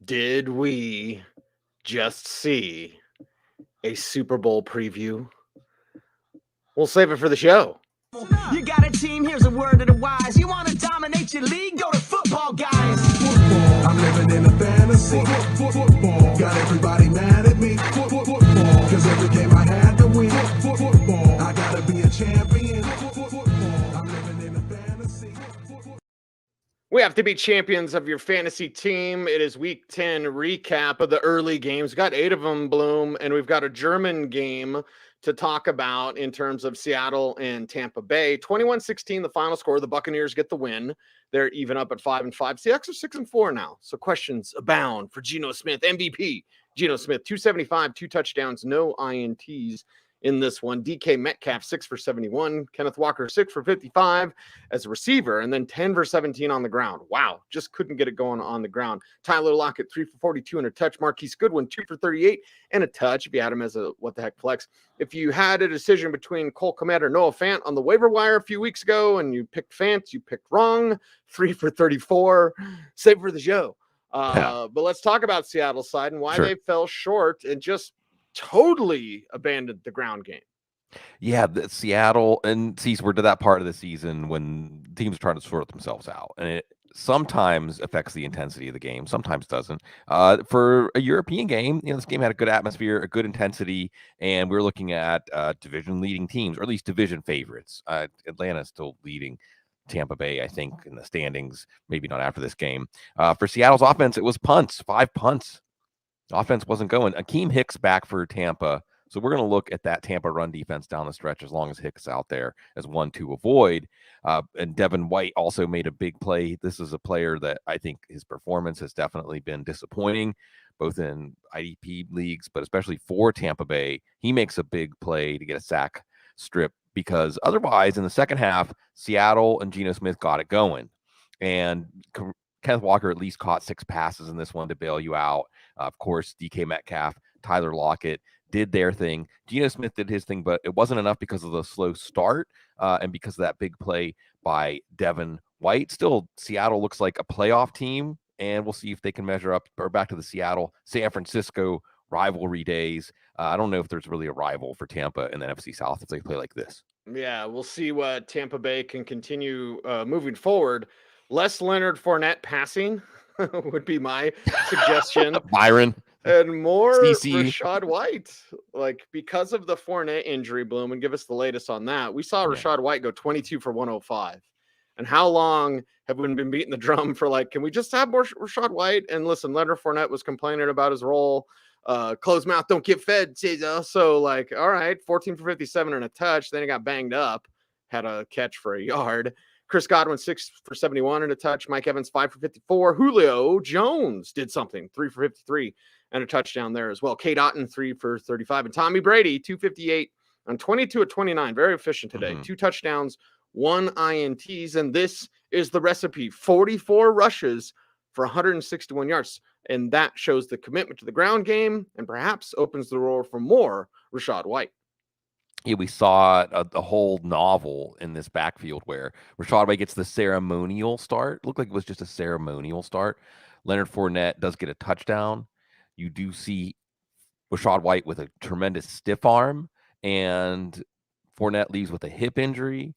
Did we just see a Super Bowl preview? We'll save it for the show. You got a team, here's a word to the wise. You want to dominate your league? Go to Football Guys. Football, I'm living in a fantasy. Football, got everybody mad at me. Football, cause every game I had to win. Football, I gotta be a champion. Football, I'm living in a fantasy. We have to be champions of your fantasy team. It is week 10 recap of the early games. We've got 8 of them, Bloom, and we've got a German game to talk about in terms of Seattle and Tampa Bay. 21-16, the final score. The Buccaneers get the win. They're even up at 5-5. Seahawks are 6-4 now. So questions abound for Geno Smith, MVP. Geno Smith, 275, 2 touchdowns, no INTs in this one. DK Metcalf, 6 for 71. Kenneth Walker, 6 for 55 as a receiver, and then 10 for 17 on the ground. Wow, just couldn't get it going on the ground. Tyler Lockett, 3 for 42 and a touch. Marquise Goodwin, 2 for 38 and a touch if you had him as a what-the-heck flex. If you had a decision between Cole Kmet or Noah Fant on the waiver wire a few weeks ago and you picked Fant, you picked wrong. 3 for 34. Save for the show. But let's talk about Seattle's side and why they fell short and just totally abandoned the ground game. Yeah, Seattle and Cecil, we're to that part of the season when teams are trying to sort themselves out, and it sometimes affects the intensity of the game, sometimes doesn't. For a European game, this game had a good atmosphere, a good intensity, and we're looking at division-leading teams, or at least division favorites. Atlanta's still leading Tampa Bay, I think, in the standings, maybe not after this game. For Seattle's offense, it was punts, 5 punts. Offense wasn't going. Akeem Hicks back for Tampa. So we're going to look at that Tampa run defense down the stretch as long as Hicks out there as one to avoid. And Devin White also made a big play. This is a player that I think his performance has definitely been disappointing, both in IDP leagues, but especially for Tampa Bay. He makes a big play to get a sack strip because otherwise in the second half, Seattle and Geno Smith got it going. And Kenneth Walker at least caught 6 passes in this one to bail you out. Of course, DK Metcalf, Tyler Lockett did their thing. Geno Smith did his thing, but it wasn't enough because of the slow start and because of that big play by Devin White. Still, Seattle looks like a playoff team, and we'll see if they can measure up or back to the Seattle-San Francisco rivalry days. I don't know if there's really a rival for Tampa in the NFC South if they play like this. Yeah, we'll see what Tampa Bay can continue moving forward. Less Leonard Fournette passing would be my suggestion. Byron. And more CC. Rachaad White. Like, because of the Fournette injury, Bloom, and give us the latest on that. We saw Rachaad White go 22 for 105. And how long have we been beating the drum for, like, can we just have more Rachaad White? And listen, Leonard Fournette was complaining about his role. Closed mouth don't get fed, Cecil. So, like, all right, 14 for 57 and a touch. Then he got banged up. Had a catch for a yard. Chris Godwin, 6 for 71 and a touch. Mike Evans, 5 for 54. Julio Jones did something, 3 for 53 and a touchdown there as well. Kate Otten, 3 for 35. And Tommy Brady, 258 on 22 of 29. Very efficient today. 2 touchdowns, 1 INTs. And this is the recipe. 44 rushes for 161 yards. And that shows the commitment to the ground game and perhaps opens the door for more Rachaad White. Yeah, we saw a whole novel in this backfield where Rachaad White gets the ceremonial start. Looked like it was just a ceremonial start. Leonard Fournette does get a touchdown. You do see Rachaad White with a tremendous stiff arm, and Fournette leaves with a hip injury.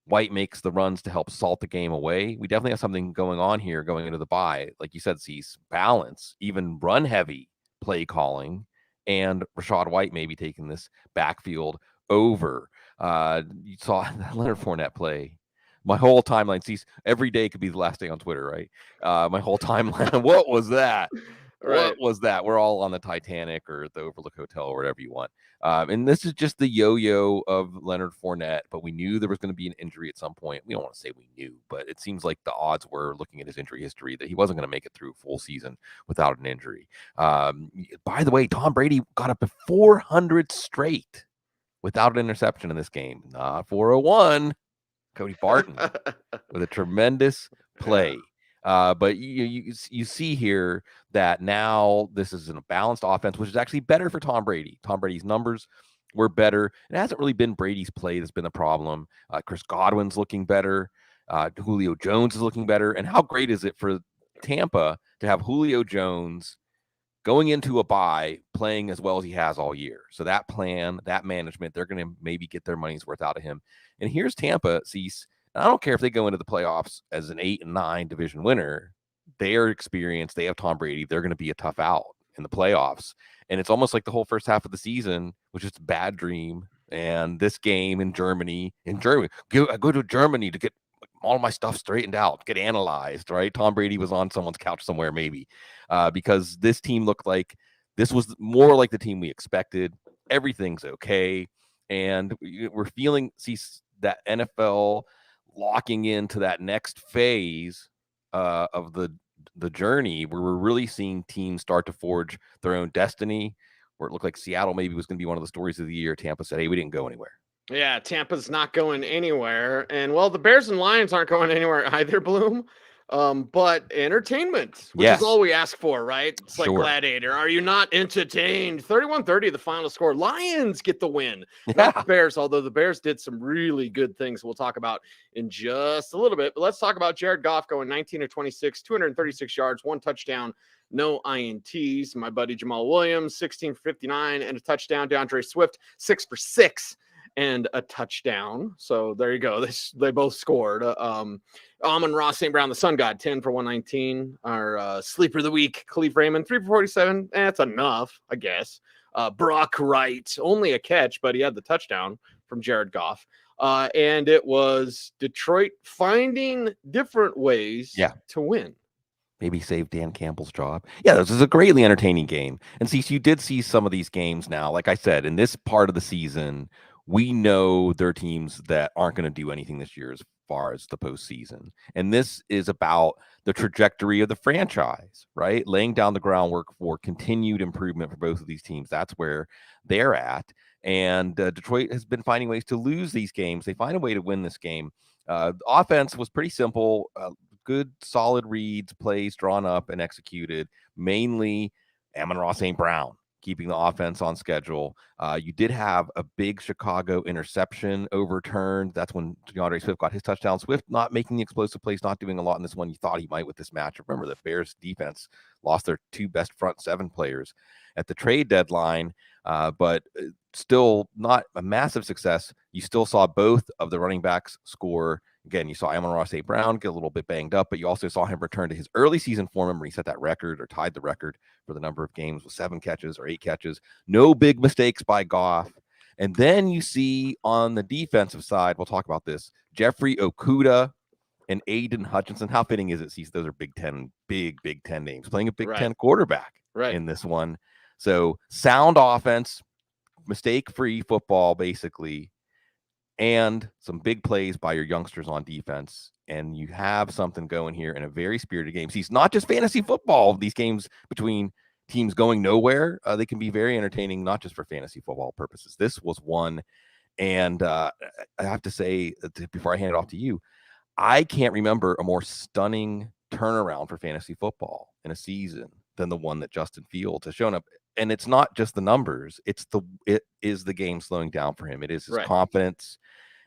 White makes the runs to help salt the game away. We definitely have something going on here going into the bye. Like you said, Cease, balance, even run-heavy play calling, and Rachaad White maybe taking this backfield over. You saw Leonard Fournette play. My whole timeline, Cease, every day could be the last day on Twitter, right? My whole timeline, what was that? Right. What was that? We're all on the Titanic or the Overlook Hotel or whatever you want. And this is just the yo-yo of Leonard Fournette, but we knew there was going to be an injury at some point. We don't want to say we knew, but it seems like the odds were, looking at his injury history, that he wasn't going to make it through a full season without an injury. By the way, Tom Brady got up to 400 straight without an interception in this game. Not 401. Cody Barton with a tremendous play. But you see here that now this is a balanced offense, which is actually better for Tom Brady. Tom Brady's numbers were better. It hasn't really been Brady's play that's been the problem. Chris Godwin's looking better. Julio Jones is looking better. And how great is it for Tampa to have Julio Jones going into a bye, playing as well as he has all year. So that plan, that management, they're going to maybe get their money's worth out of him. And here's Tampa, Cease. I don't care if they go into the playoffs as an 8-9 division winner. They are experienced. They have Tom Brady. They're going to be a tough out in the playoffs. And it's almost like the whole first half of the season was just a bad dream. And this game in Germany, I go to Germany to get all my stuff straightened out, get analyzed, right? Tom Brady was on someone's couch somewhere, maybe, because this team looked like this was more like the team we expected. Everything's okay. And we're feeling, see, that NFL locking into that next phase of the journey where we're really seeing teams start to forge their own destiny, where it looked like Seattle maybe was going to be one of the stories of the year. Tampa said, hey, we didn't go anywhere. Yeah, Tampa's not going anywhere. And, well, the Bears and Lions aren't going anywhere either, Bloom. But entertainment, which is all we ask for, right? It's like Gladiator. Are you not entertained? 31-30, the final score. Lions get the win. Not the Bears, although the Bears did some really good things we'll talk about in just a little bit. But let's talk about Jared Goff going 19 of 26, 236 yards, 1 touchdown, no INTs. My buddy Jamal Williams, 16 for 59 and a touchdown. DeAndre Swift, 6 for 6. And a touchdown. So there you go. They both scored. Amon-Ra St. Brown, the Sun God, 10 for 119. Our sleeper of the week, Khalif Raymond, 3 for 47. That's enough, I guess. Brock Wright, only a catch, but he had the touchdown from Jared Goff. And it was Detroit finding different ways to win. Maybe save Dan Campbell's job. Yeah, this is a greatly entertaining game. And see, you did see some of these games now. Like I said, in this part of the season, we know there are teams that aren't going to do anything this year as far as the postseason. And this is about the trajectory of the franchise, right? Laying down the groundwork for continued improvement for both of these teams. That's where they're at. And Detroit has been finding ways to lose these games. They find a way to win this game. The offense was pretty simple. Good, solid reads, plays drawn up and executed. Mainly Amon-Ra St. Brown keeping the offense on schedule. You did have a big Chicago interception overturned. That's when DeAndre Swift got his touchdown. Swift not making the explosive plays, not doing a lot in this one. You thought he might with this match. Remember, the Bears defense lost their 2 best front 7 players at the trade deadline, but still not a massive success. You still saw both of the running backs score. Again, you saw Amon-Ra St. Brown get a little bit banged up, but you also saw him return to his early season form. Remember, he set that record or tied the record for the number of games with 7 catches or 8 catches. No big mistakes by Goff. And then you see on the defensive side, we'll talk about this, Jeffrey Okudah and Aiden Hutchinson. How fitting is it? See, those are Big Ten names playing a Big Ten quarterback in this one. So sound offense, mistake-free football, basically, and some big plays by your youngsters on defense. And you have something going here in a very spirited game. See, it's not just fantasy football. These games between teams going nowhere, they can be very entertaining, not just for fantasy football purposes. This was one. And I have to say, before I hand it off to you, I can't remember a more stunning turnaround for fantasy football in a season than the one that Justin Fields has shown up. And it's not just the numbers. It is the game slowing down for him. It is his confidence.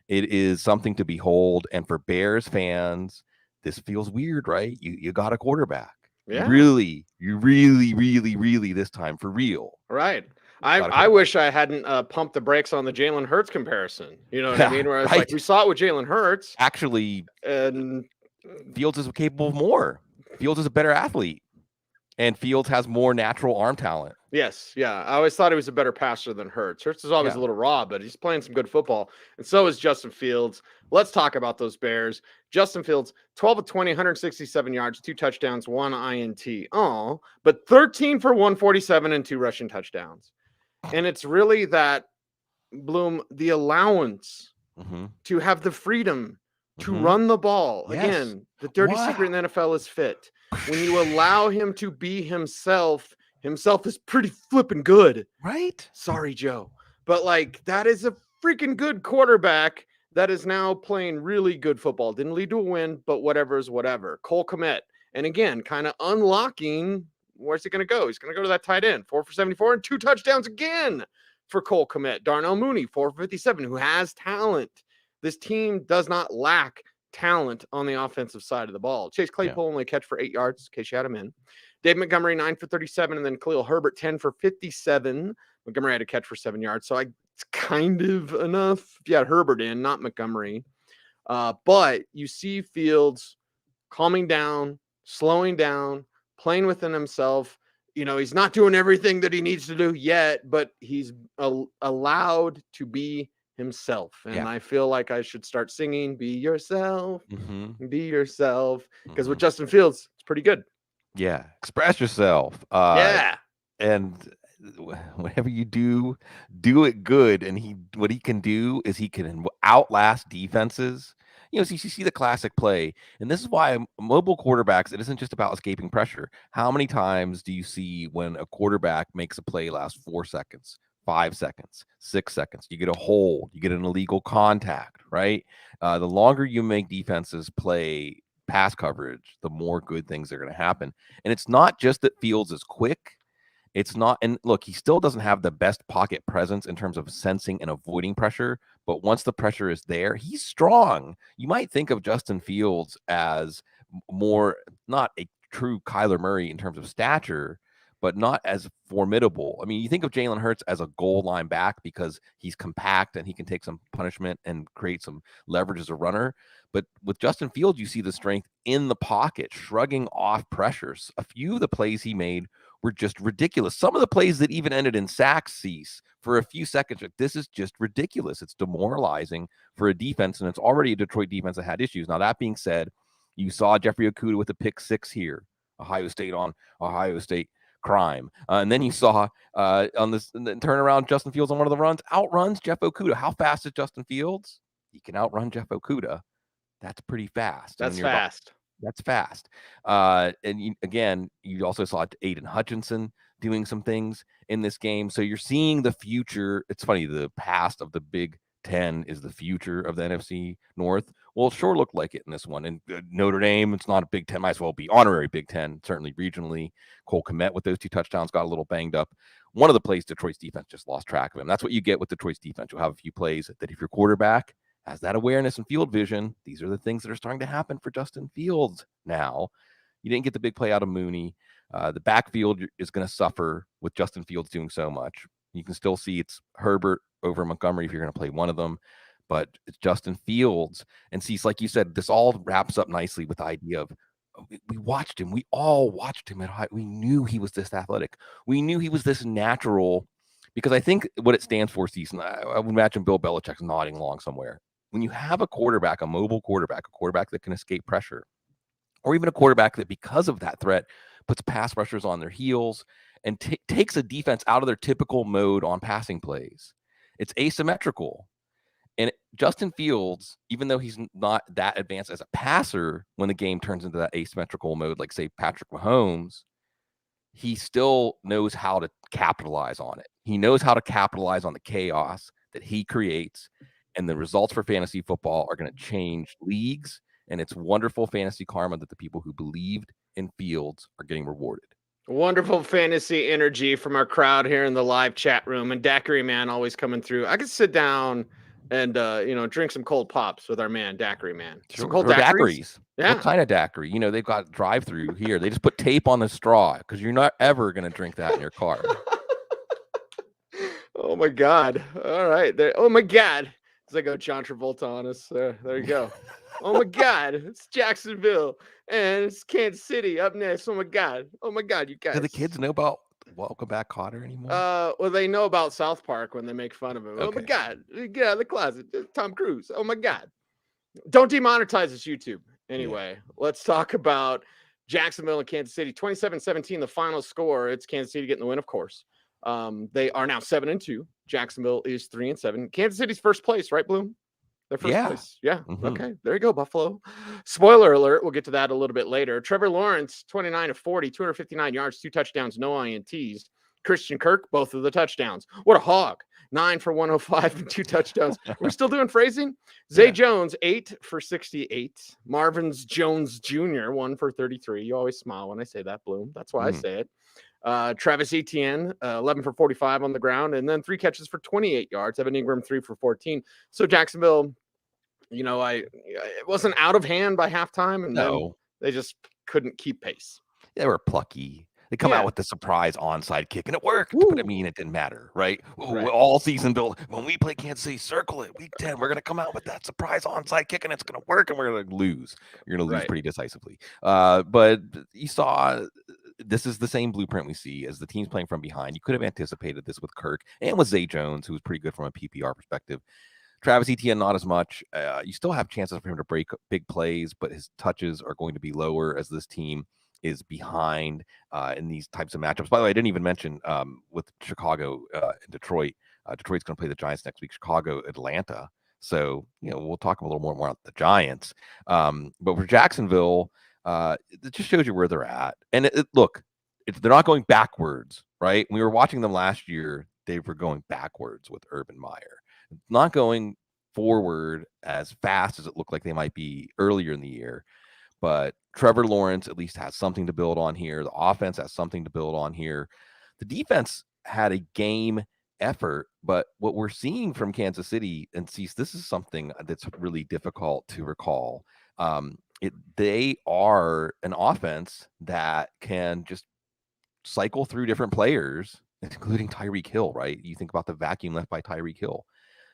It is something to behold. And for Bears fans, this feels weird, right? You got a quarterback. Yeah. You really this time for real. Right. I wish I hadn't pumped the brakes on the Jalen Hurts comparison. You know what I mean? Where it's like we saw it with Jalen Hurts. Actually, and Fields is capable of more. Fields is a better athlete. And Fields has more natural arm talent. Yes, yeah. I always thought he was a better passer than Hurts. Hurts is always a little raw, but he's playing some good football. And so is Justin Fields. Let's talk about those Bears. Justin Fields, 12 of 20, 167 yards, 2 touchdowns, 1 INT. Oh, but 13 for 147 and 2 rushing touchdowns. And it's really that, Bloom, the allowance to have the freedom to run the ball. Yes. Again, the dirty secret in the NFL is fit. When you allow him to be himself is pretty flipping good. Right? Sorry, Joe. But, like, that is a freaking good quarterback that is now playing really good football. Didn't lead to a win, but whatever is whatever. Cole Kmet. And, again, kind of unlocking, where's he going to go? He's going to go to that tight end. 4 for 74 and 2 touchdowns again for Cole Kmet. Darnell Mooney, 4 for 57, who has talent. This team does not lack talent on the offensive side of the ball. Chase Claypool only catch for 8 yards, in case you had him in. Dave Montgomery 9 for 37, and then Khalil Herbert 10 for 57. Montgomery had a catch for 7 yards, so it's kind of enough if you had Herbert in, not Montgomery. But you see Fields calming down, slowing down, playing within himself. He's not doing everything that he needs to do yet, but he's allowed to be himself. And I feel like I should start singing, be yourself, be yourself. Because with Justin Fields, it's pretty good. Yeah. Express yourself. And whenever you do it good. And what he can do is he can outlast defenses. So you see the classic play. And this is why mobile quarterbacks, it isn't just about escaping pressure. How many times do you see when a quarterback makes a play last 4 seconds, 5 seconds, 6 seconds? You get a hold, you get an illegal contact, right? The longer you make defenses play pass coverage, the more good things are going to happen. And it's not just that Fields is quick. It's not, and look, he still doesn't have the best pocket presence in terms of sensing and avoiding pressure, but once the pressure is there, he's strong. You might think of Justin Fields as more, not a true Kyler Murray in terms of stature, but not as formidable. I mean, you think of Jalen Hurts as a goal line back because he's compact and he can take some punishment and create some leverage as a runner. But with Justin Fields, you see the strength in the pocket, shrugging off pressures. A few of the plays he made were just ridiculous. Some of the plays that even ended in sacks cease for a few seconds. This is just ridiculous. It's demoralizing for a defense, and it's already a Detroit defense that had issues. Now, that being said, you saw Jeffrey Okudah with a pick 6 here. Ohio State crime. And then you saw on this turnaround, Justin Fields on one of the runs outruns Jeff Okudah. How fast is Justin Fields? He can outrun Jeff Okudah. That's pretty fast. That's fast. That's fast. Again, you also saw Aiden Hutchinson doing some things in this game. So you're seeing the future. It's funny, the past of the Big Ten is the future of the NFC North. Well, it sure looked like it in this one. And Notre Dame, it's not a Big Ten, might as well be honorary Big Ten, certainly regionally. Cole Kmet with those 2 touchdowns got a little banged up. One of the plays, Detroit's defense just lost track of him. That's what you get with Detroit's defense. You'll have a few plays that if your quarterback has that awareness and field vision, these are the things that are starting to happen for Justin Fields now. You didn't get the big play out of Mooney. The backfield is going to suffer with Justin Fields doing so much. You can still see it's Herbert over Montgomery if you're going to play one of them, but it's Justin Fields. And see, like you said, this all wraps up nicely with the idea of we watched him. We all watched him at high. We knew he was this athletic. We knew he was this natural, because I think what it stands for, Cecil, I would imagine Bill Belichick's nodding along somewhere. When you have a quarterback, a mobile quarterback, a quarterback that can escape pressure, or even a quarterback that because of that threat puts pass rushers on their heels and takes a defense out of their typical mode on passing plays, it's asymmetrical. And Justin Fields, even though he's not that advanced as a passer, when the game turns into that asymmetrical mode, like say Patrick Mahomes, he still knows how to capitalize on it. He knows how to capitalize on the chaos that he creates. And the results for fantasy football are going to change leagues. And it's wonderful fantasy karma that the people who believed in Fields are getting rewarded. Wonderful fantasy energy from our crowd here in the live chat room. And Daiquiri Man always coming through. I could sit down and, drink some cold pops with our man, Daiquiri Man. Sure. Some cold daiquiris. Yeah. What kind of daiquiri? They've got drive-through here. They just put tape on the straw because you're not ever going to drink that in your car. Oh, my God. All right. Oh, my God. As I go John Travolta on us. There you go. Oh, my God. It's Jacksonville. And it's Kansas City up next. Oh, my God. Oh, my God, you guys. Do the kids know about Welcome Back Kotter anymore? Well, they know about South Park when they make fun of him. Okay. Oh, my God. Get out of the closet. Tom Cruise. Oh, my God. Don't demonetize this YouTube. Anyway, Let's talk about Jacksonville and Kansas City. 27-17, the final score. It's Kansas City getting the win, of course. They are now 7-2. Jacksonville is 3-7. Kansas City's first place, right, Bloom? Their first place. Yeah. Mm-hmm. Okay. There you go, Buffalo. Spoiler alert. We'll get to that a little bit later. Trevor Lawrence, 29 of 40, 259 yards, 2 touchdowns, no INTs. Christian Kirk, both of the touchdowns. What a hog. 9 for 105 and 2 touchdowns. We're still doing phrasing. Zay Jones, 8 for 68. Marvin's Jones Jr., 1 for 33. You always smile when I say that, Bloom. That's why I say it. Travis Etienne, 11 for 45 on the ground, and then 3 catches for 28 yards. Evan Ingram, 3 for 14. So Jacksonville it wasn't out of hand by halftime, and then No, they just couldn't keep pace. they were plucky. They come out with the surprise onside kick, and it worked. But I mean, it didn't matter, right? Right. All season build. When we play Kansas City, circle it. Week 10, we're going to come out with that surprise onside kick, and it's going to work, and we're going to lose. You're going to lose pretty decisively. But you saw this is the same blueprint we see as the teams playing from behind. You could have anticipated this with Kirk and with Zay Jones, who was pretty good from a PPR perspective. Travis Etienne, not as much. You still have chances for him to break big plays, but his touches are going to be lower as this team is behind in these types of matchups. By the way, I didn't even mention with Chicago and Detroit. Detroit's going to play the Giants next week. Chicago, Atlanta. So, we'll talk a little more about the Giants. But for Jacksonville, it just shows you where they're at. And look, they're not going backwards, right? We were watching them last year. They were going backwards with Urban Meyer. Not going forward as fast as it looked like they might be earlier in the year. But Trevor Lawrence at least has something to build on here. The offense has something to build on here. The defense had a game effort, but what we're seeing from Kansas City, and Cecil, this is something that's really difficult to recall. They are an offense that can just cycle through different players, including Tyreek Hill, right? You think about the vacuum left by Tyreek Hill.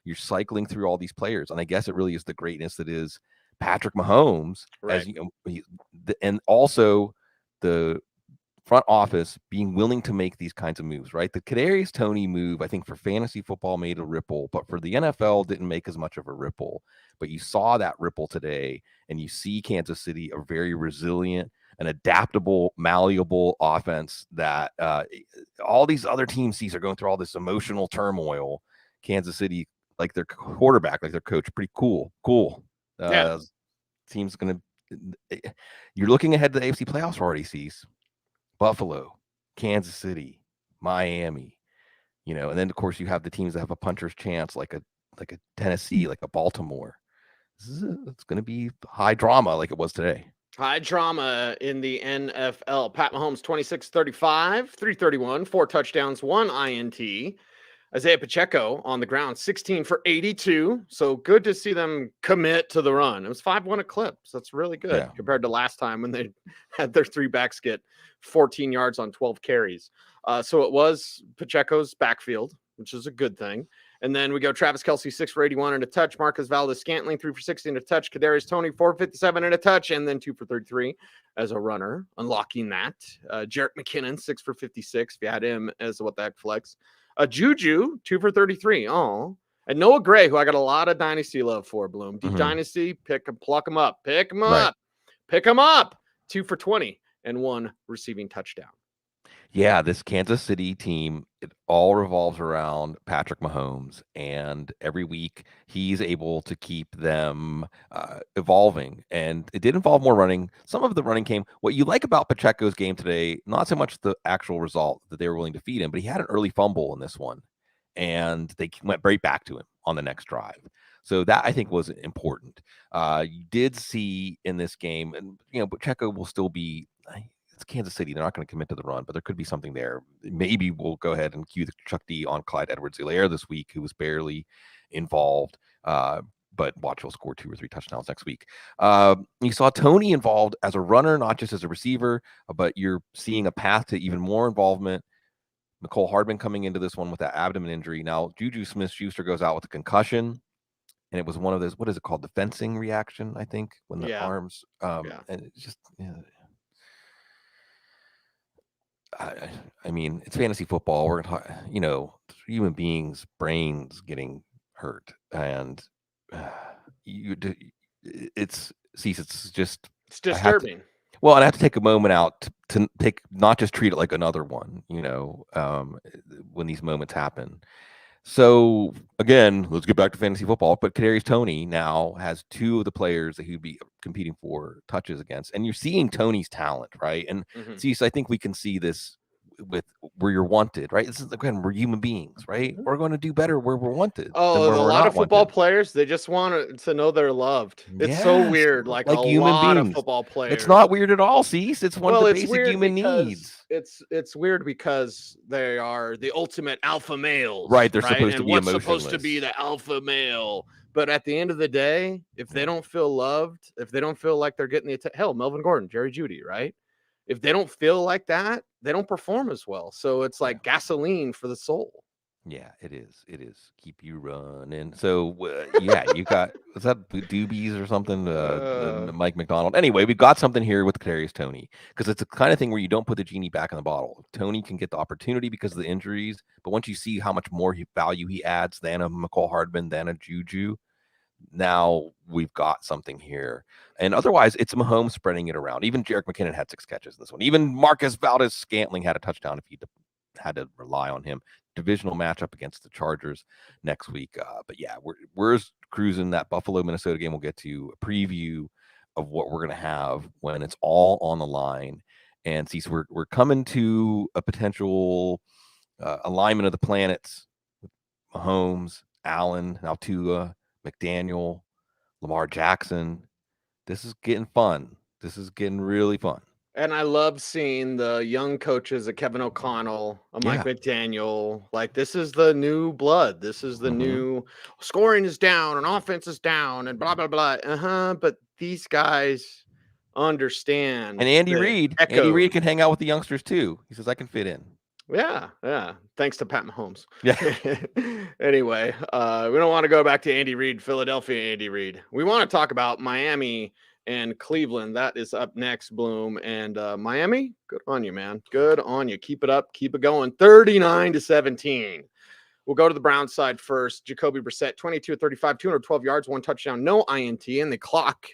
You're cycling through all these players, and I guess it really is the greatness that is Patrick Mahomes, as and also the front office being willing to make these kinds of moves, right? The Kadarius Toney move, I think, for fantasy football made a ripple, but for the NFL didn't make as much of a ripple. But you saw that ripple today, and you see Kansas City a very resilient and adaptable, malleable offense that all these other teams are going through all this emotional turmoil. Kansas City, like their quarterback, like their coach, pretty cool. Team's gonna. You're looking ahead to the AFC playoffs already. Sees Buffalo, Kansas City, Miami, and then of course you have the teams that have a puncher's chance, like a Tennessee, like a Baltimore. It's going to be high drama, like it was today. High drama in the NFL. Pat Mahomes 26-35, 331, 4 touchdowns, 1 INT. Isaiah Pacheco on the ground, 16 for 82. So good to see them commit to the run. It was 5-1 a clip. So that's really good compared to last time when they had their 3 backs get 14 yards on 12 carries. So it was Pacheco's backfield, which is a good thing. And then we go Travis Kelce, 6 for 81 and a touch. Marcus Valdes-Scantling, 3 for 60 and a touch. Kadarius Toney, 4 for 57 and a touch. And then 2 for 33 as a runner, unlocking that. Jerick McKinnon, 6 for 56. If you had him as what the heck flex. Juju, 2 for 33. Oh, and Noah Gray, who I got a lot of dynasty love for, Bloom. Deep dynasty, pluck him up. Pick him up. Pick him up. 2 for 20 and 1 receiving touchdown. Yeah, this Kansas City team, it all revolves around Patrick Mahomes, and every week he's able to keep them evolving. And it did involve more running. Some of the running came. What you like about Pacheco's game today, not so much the actual result that they were willing to feed him, but he had an early fumble in this one, and they went right back to him on the next drive. So that I think was important. You did see in this game, and Pacheco will still be. It's Kansas City. They're not going to commit to the run, but there could be something there. Maybe we'll go ahead and cue the Chuck D on Clyde Edwards-Helaire this week, who was barely involved. But watch, he'll score 2 or 3 touchdowns next week. You saw Toney involved as a runner, not just as a receiver, but you're seeing a path to even more involvement. Mecole Hardman coming into this one with that abdomen injury. Now, Juju Smith-Schuster goes out with a concussion, and it was one of those, what is it called? The fencing reaction, I think, when the arms, and it's just, I mean, it's fantasy football. We're going to talk, human beings' brains getting hurt, and it's disturbing. And I have to take a moment out to take, not just treat it like another one, when these moments happen. So again, let's get back to fantasy football. But Kadarius Toney now has 2 of the players that he'd be competing for touches against, and you're seeing Toney's talent, right? And so I think we can see this with where you're wanted, right? This is again, we're human beings, right? We're going to do better where we're wanted. Oh, a lot of football players, they just want to know they're loved. It's so weird, like a human lot beings. Of football players. It's not weird at all, Cease. It's one of the basic human needs. It's weird because they are the ultimate alpha males, right? They're supposed to be what's emotionless. Supposed to be the alpha male But at the end of the day, if they don't feel loved, if they don't feel like they're getting the hell, Melvin Gordon, Jerry Jeudy, right? If they don't feel like that, they don't perform as well. So it's like gasoline for the soul. Yeah, it is. It is. Keep you running. So, yeah, you got, is that Doobies or something? Mike McDonald. Anyway, we've got something here with Kadarius Toney, because it's the kind of thing where you don't put the genie back in the bottle. Toney can get the opportunity because of the injuries, but once you see how much more value he adds than a McCall Hardman, than a Juju, now we've got something here. And otherwise, it's Mahomes spreading it around. Even Jerick McKinnon had 6 catches in this one. Even Marcus Valdez-Scantling had a touchdown if he had to rely on him. Divisional matchup against the Chargers next week. But yeah, we're cruising. That Buffalo Minnesota game, we'll get to a preview of what we're going to have when it's all on the line. And see, so we're coming to a potential alignment of the planets with Mahomes, Allen, now Tua, McDaniel, Lamar Jackson. This is getting fun. This is getting really fun. And I love seeing the young coaches, a Kevin O'Connell, a Mike McDaniel. Like, this is the new blood. This is the new scoring is down and offense is down and blah, blah, blah. But these guys understand. And Andy Reid can hang out with the youngsters too. He says, I can fit in. Yeah. Thanks to Pat Mahomes. Yeah. Anyway, we don't want to go back to Andy Reid, Philadelphia Andy Reid. We want to talk about Miami and Cleveland. That is up next, Bloom. And Miami, good on you, man. Good on you. Keep it up. Keep it going. 39-17. We'll go to the Browns side first. Jacoby Brissett, 22-35, 212 yards, 1 touchdown, no INT, and the clock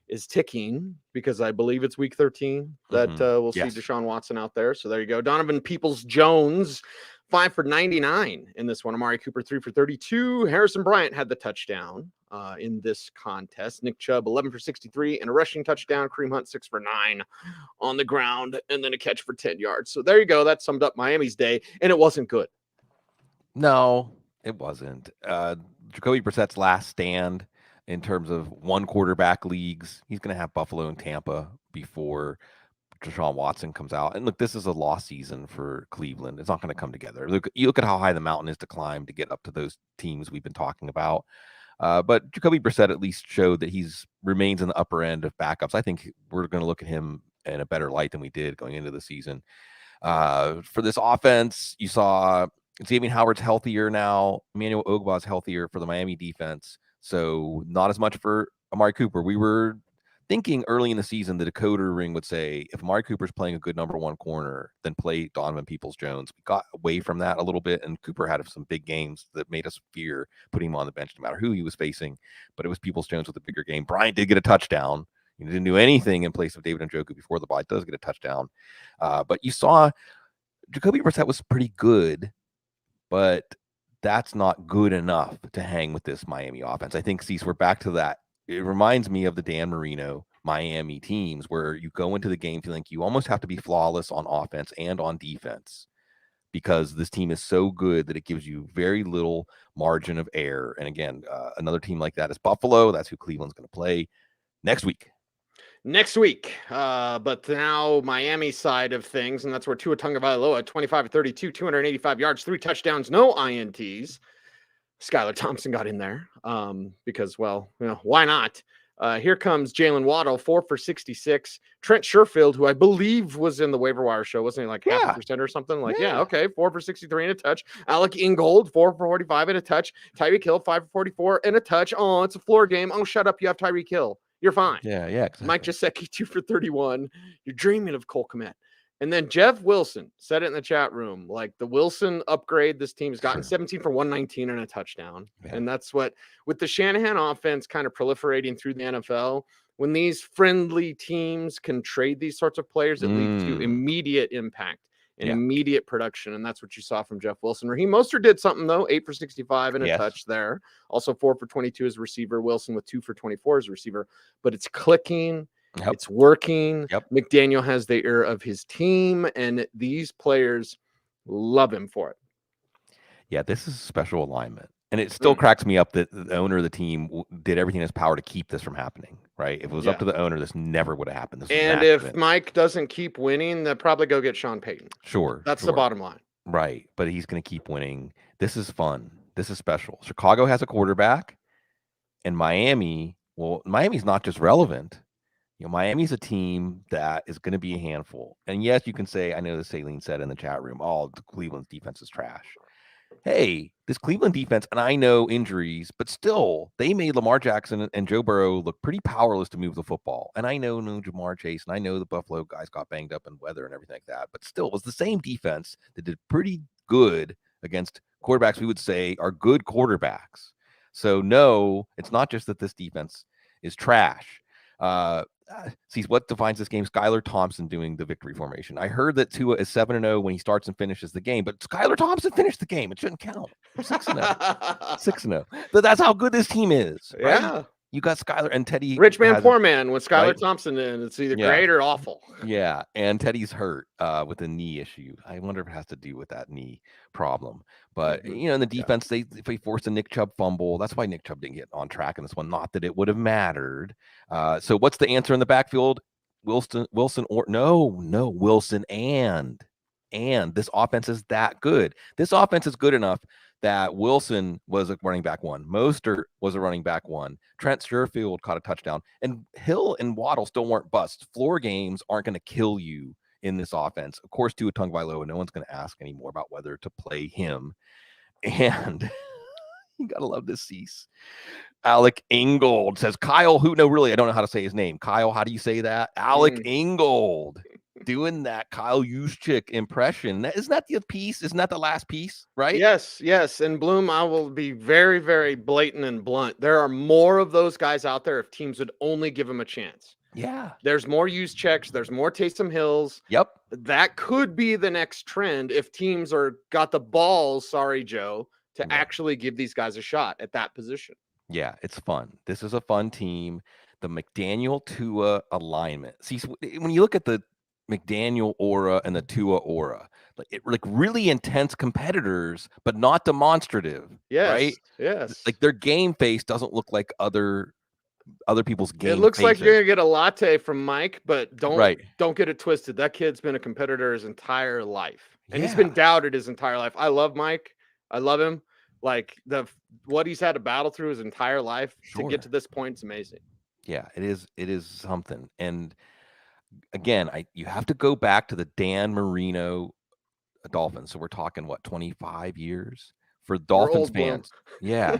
is ticking because I believe it's week 13 that we'll see Deshaun Watson out there. So there you go. Donovan Peoples-Jones, 5 for 99 in this one. Amari Cooper, 3 for 32. Harrison Bryant had the touchdown in this contest. Nick Chubb, 11 for 63 and a rushing touchdown. Kareem Hunt, 6 for 9 on the ground and then a catch for 10 yards. So there you go. That summed up Miami's day, and it wasn't good. No, it wasn't. Jacoby Brissett's last stand in terms of one quarterback leagues. He's going to have Buffalo and Tampa before Deshaun Watson comes out. And look, this is a lost season for Cleveland. It's not going to come together. You look at how high the mountain is to climb to get up to those teams we've been talking about. But Jacoby Brissett at least showed that remains in the upper end of backups. I think we're going to look at him in a better light than we did going into the season. For this offense, you saw Xavier Howard's healthier now. Emmanuel Ogbah's healthier for the Miami defense. So not as much for Amari Cooper. We were thinking early in the season, the decoder ring would say, if Amari Cooper's playing a good number 1 corner, then play Donovan Peoples-Jones. We got away from that a little bit, and Cooper had some big games that made us fear putting him on the bench no matter who he was facing, but it was Peoples-Jones with a bigger game. Bryant did get a touchdown. He didn't do anything in place of David Njoku before the bye. Does get a touchdown. But you saw Jacoby Brissett was pretty good, but that's not good enough to hang with this Miami offense. I think, we're back to that. It reminds me of the Dan Marino Miami teams where you go into the game feeling like you almost have to be flawless on offense and on defense because this team is so good that it gives you very little margin of error. And again, another team like that is Buffalo. That's who Cleveland's going to play next week. But now Miami side of things, and that's where Tua Tagovailoa, 25-32, 285 yards, 3 touchdowns, no INTs. Skylar Thompson got in there because, well, why not? Here comes Jalen Waddle, 4 for 66. Trent Sherfield, who I believe was in the waiver wire show, wasn't he like 0.5% or something? 4 for 63 and a touch. Alec Ingold, 4 for 45 and a touch. Tyreek Hill, 5 for 44 and a touch. Oh, it's a floor game. Oh, shut up. You have Tyreek Hill. You're fine. Yeah, exactly. Mike Gesicki, 2 for 31. You're dreaming of Cole Kmet. And then Jeff Wilson said it in the chat room, like the Wilson upgrade this team has gotten, 17 for 119 and a touchdown. Yeah. And that's what, with the Shanahan offense kind of proliferating through the NFL, when these friendly teams can trade these sorts of players, it leads to immediate impact and immediate production. And that's what you saw from Jeff Wilson. Raheem Mostert did something, though, 8 for 65 and a touch there. Also 4 for 22 as a receiver. Wilson with 2 for 24 as a receiver. But it's clicking. Yep. It's working. Yep. McDaniel has the ear of his team, and these players love him for it. Yeah, this is a special alignment. And it still cracks me up that the owner of the team did everything in his power to keep this from happening, right? If it was up to the owner, this never would have happened. And if Mike doesn't keep winning, they'll probably go get Sean Payton. Sure. That's the bottom line. Right. But he's going to keep winning. This is fun. This is special. Chicago has a quarterback. And Miami, well, Miami's not just relevant. Miami's a team that is going to be a handful. And yes, you can say, I know the Saline said in the chat room, oh, the Cleveland's defense is trash. Hey, this Cleveland defense, and I know injuries, but still, they made Lamar Jackson and Joe Burrow look pretty powerless to move the football. And I know Jamar Chase, and I know the Buffalo guys got banged up in weather and everything like that, but still, it was the same defense that did pretty good against quarterbacks we would say are good quarterbacks. So no, it's not just that this defense is trash. See what defines this game. Skylar Thompson doing the victory formation. I heard that Tua is 7-0 when he starts and finishes the game, but Skylar Thompson finished the game. It shouldn't count. 6-0. 6-0. But that's how good this team is. Right? Yeah. You got Skylar and Teddy. Rich man, poor man. With Skylar right? Thompson in, it's either great or awful. Yeah, and Teddy's hurt with a knee issue. I wonder if it has to do with that knee problem. But in the defense, if they forced a Nick Chubb fumble, that's why Nick Chubb didn't get on track in this one. Not that it would have mattered. So what's the answer in the backfield? Wilson and this offense is that good. This offense is good enough that Wilson was a running back one. Mostert was a running back one. Trent Sherfield caught a touchdown. And Hill and Waddle still weren't busts. Floor games aren't going to kill you in this offense. Of course, Tua Tagovailoa, no one's going to ask anymore about whether to play him. And you got to love this cease. Alec Ingold says, Kyle, who? No, really, I don't know how to say his name. Kyle, how do you say that? Alec Ingold. Doing that Kyle Juszczyk impression. Isn't that the piece? Isn't that the last piece, right? Yes. And Bloom, I will be very, very blatant and blunt. There are more of those guys out there if teams would only give them a chance. Yeah. There's more Juszczyks. There's more Taysom Hills. Yep. That could be the next trend if teams got the balls, sorry, Joe, to actually give these guys a shot at that position. Yeah, it's fun. This is a fun team. The McDaniel-Tua alignment. See, when you look at the McDaniel aura and the Tua aura, like really intense competitors, but not demonstrative. Yes, right? Yes. Like their game face doesn't look like other people's game. It looks faces. like you're gonna get a latte from Mike, but don't get it twisted. That kid's been a competitor his entire life, and he's been doubted his entire life. I love Mike. I love him. Like what he's had to battle through his entire life to get to this point is amazing. Yeah, it is. It is something. And again, you have to go back to the Dan Marino Dolphins. So we're talking 25 years for Dolphins fans. Yeah,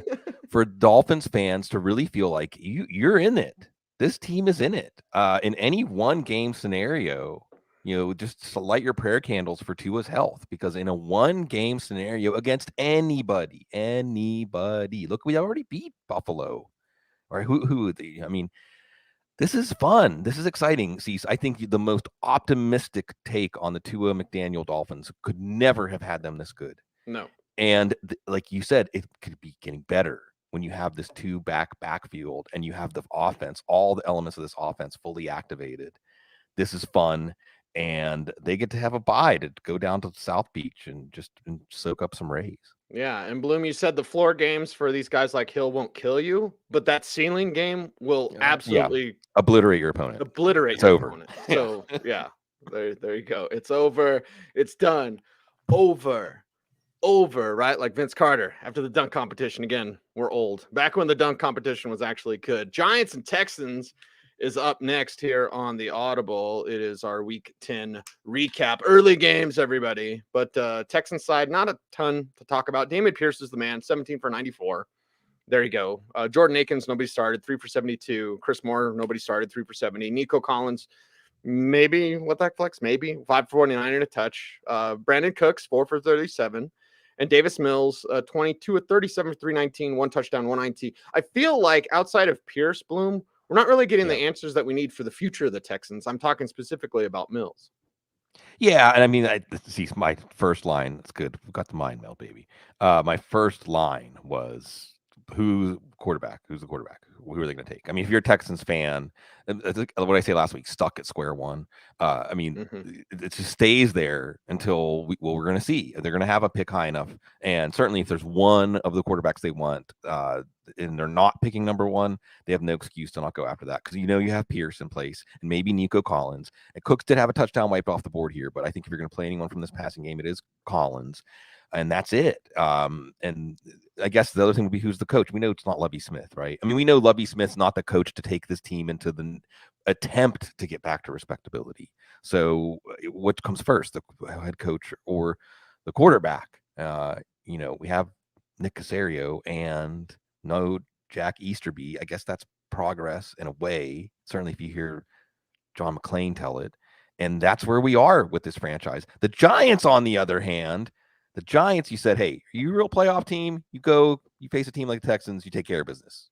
for Dolphins fans to really feel like you're in it. This team is in it. In any one game scenario, just light your prayer candles for Tua's health, because in a one game scenario against anybody, look, we already beat Buffalo. Or who? I mean, this is fun. This is exciting. See, I think the most optimistic take on the Tua McDaniel Dolphins could never have had them this good. No. And like you said, it could be getting better when you have this backfield and you have the offense, all the elements of this offense fully activated. This is fun. And they get to have a bye to go down to South Beach and soak up some rays. Yeah, and Bloom, you said the floor games for these guys like Hill won't kill you, but that ceiling game will absolutely obliterate your opponent. It's over. Opponent. So yeah, there you go. It's over. It's done. Over, right? Like Vince Carter after the dunk competition. Again, we're old. Back when the dunk competition was actually good. Giants and Texans is up next here on the Audible. It is our Week 10 recap. Early games, everybody. But Texans side, not a ton to talk about. Dameon Pierce is the man, 17 for 94. There you go. Jordan Akins, nobody started, 3 for 72. Chris Moore, nobody started, 3 for 70. Nico Collins, maybe what that flex? Maybe 5 for 49 and a touch. Brandon Cooks, 4 for 37. And Davis Mills, 22 of 37 for 319, 1 touchdown, 1 INT. I feel like outside of Pierce, Bloom, we're not really getting the answers that we need for the future of the Texans. I'm talking specifically about Mills. Yeah, and I mean, see, my first line, it's good. We've got the mind meld, baby. My first line was, who's the quarterback? Who are they going to take? I mean, if you're a Texans fan, what I say last week, stuck at square one. I mean, it just stays there until we're going to see. They're going to have a pick high enough. And certainly if there's one of the quarterbacks they want, and they're not picking number 1, they have no excuse to not go after that, because you have Pierce in place and maybe Nico Collins. And Cooks did have a touchdown wiped off the board here, but I think if you're going to play anyone from this passing game, it is Collins, and that's it. And I guess the other thing would be, who's the coach? We know it's not Lovie Smith, right? I mean, we know Lovie Smith's not the coach to take this team into the attempt to get back to respectability. So what comes first, the head coach or the quarterback? We have Nick Caserio and no Jack Easterby. I guess that's progress in a way, certainly if you hear John McClain tell it. And that's where we are with this franchise. The Giants, on the other hand, you said, hey, are you a real playoff team? You face a team like the Texans, you take care of business.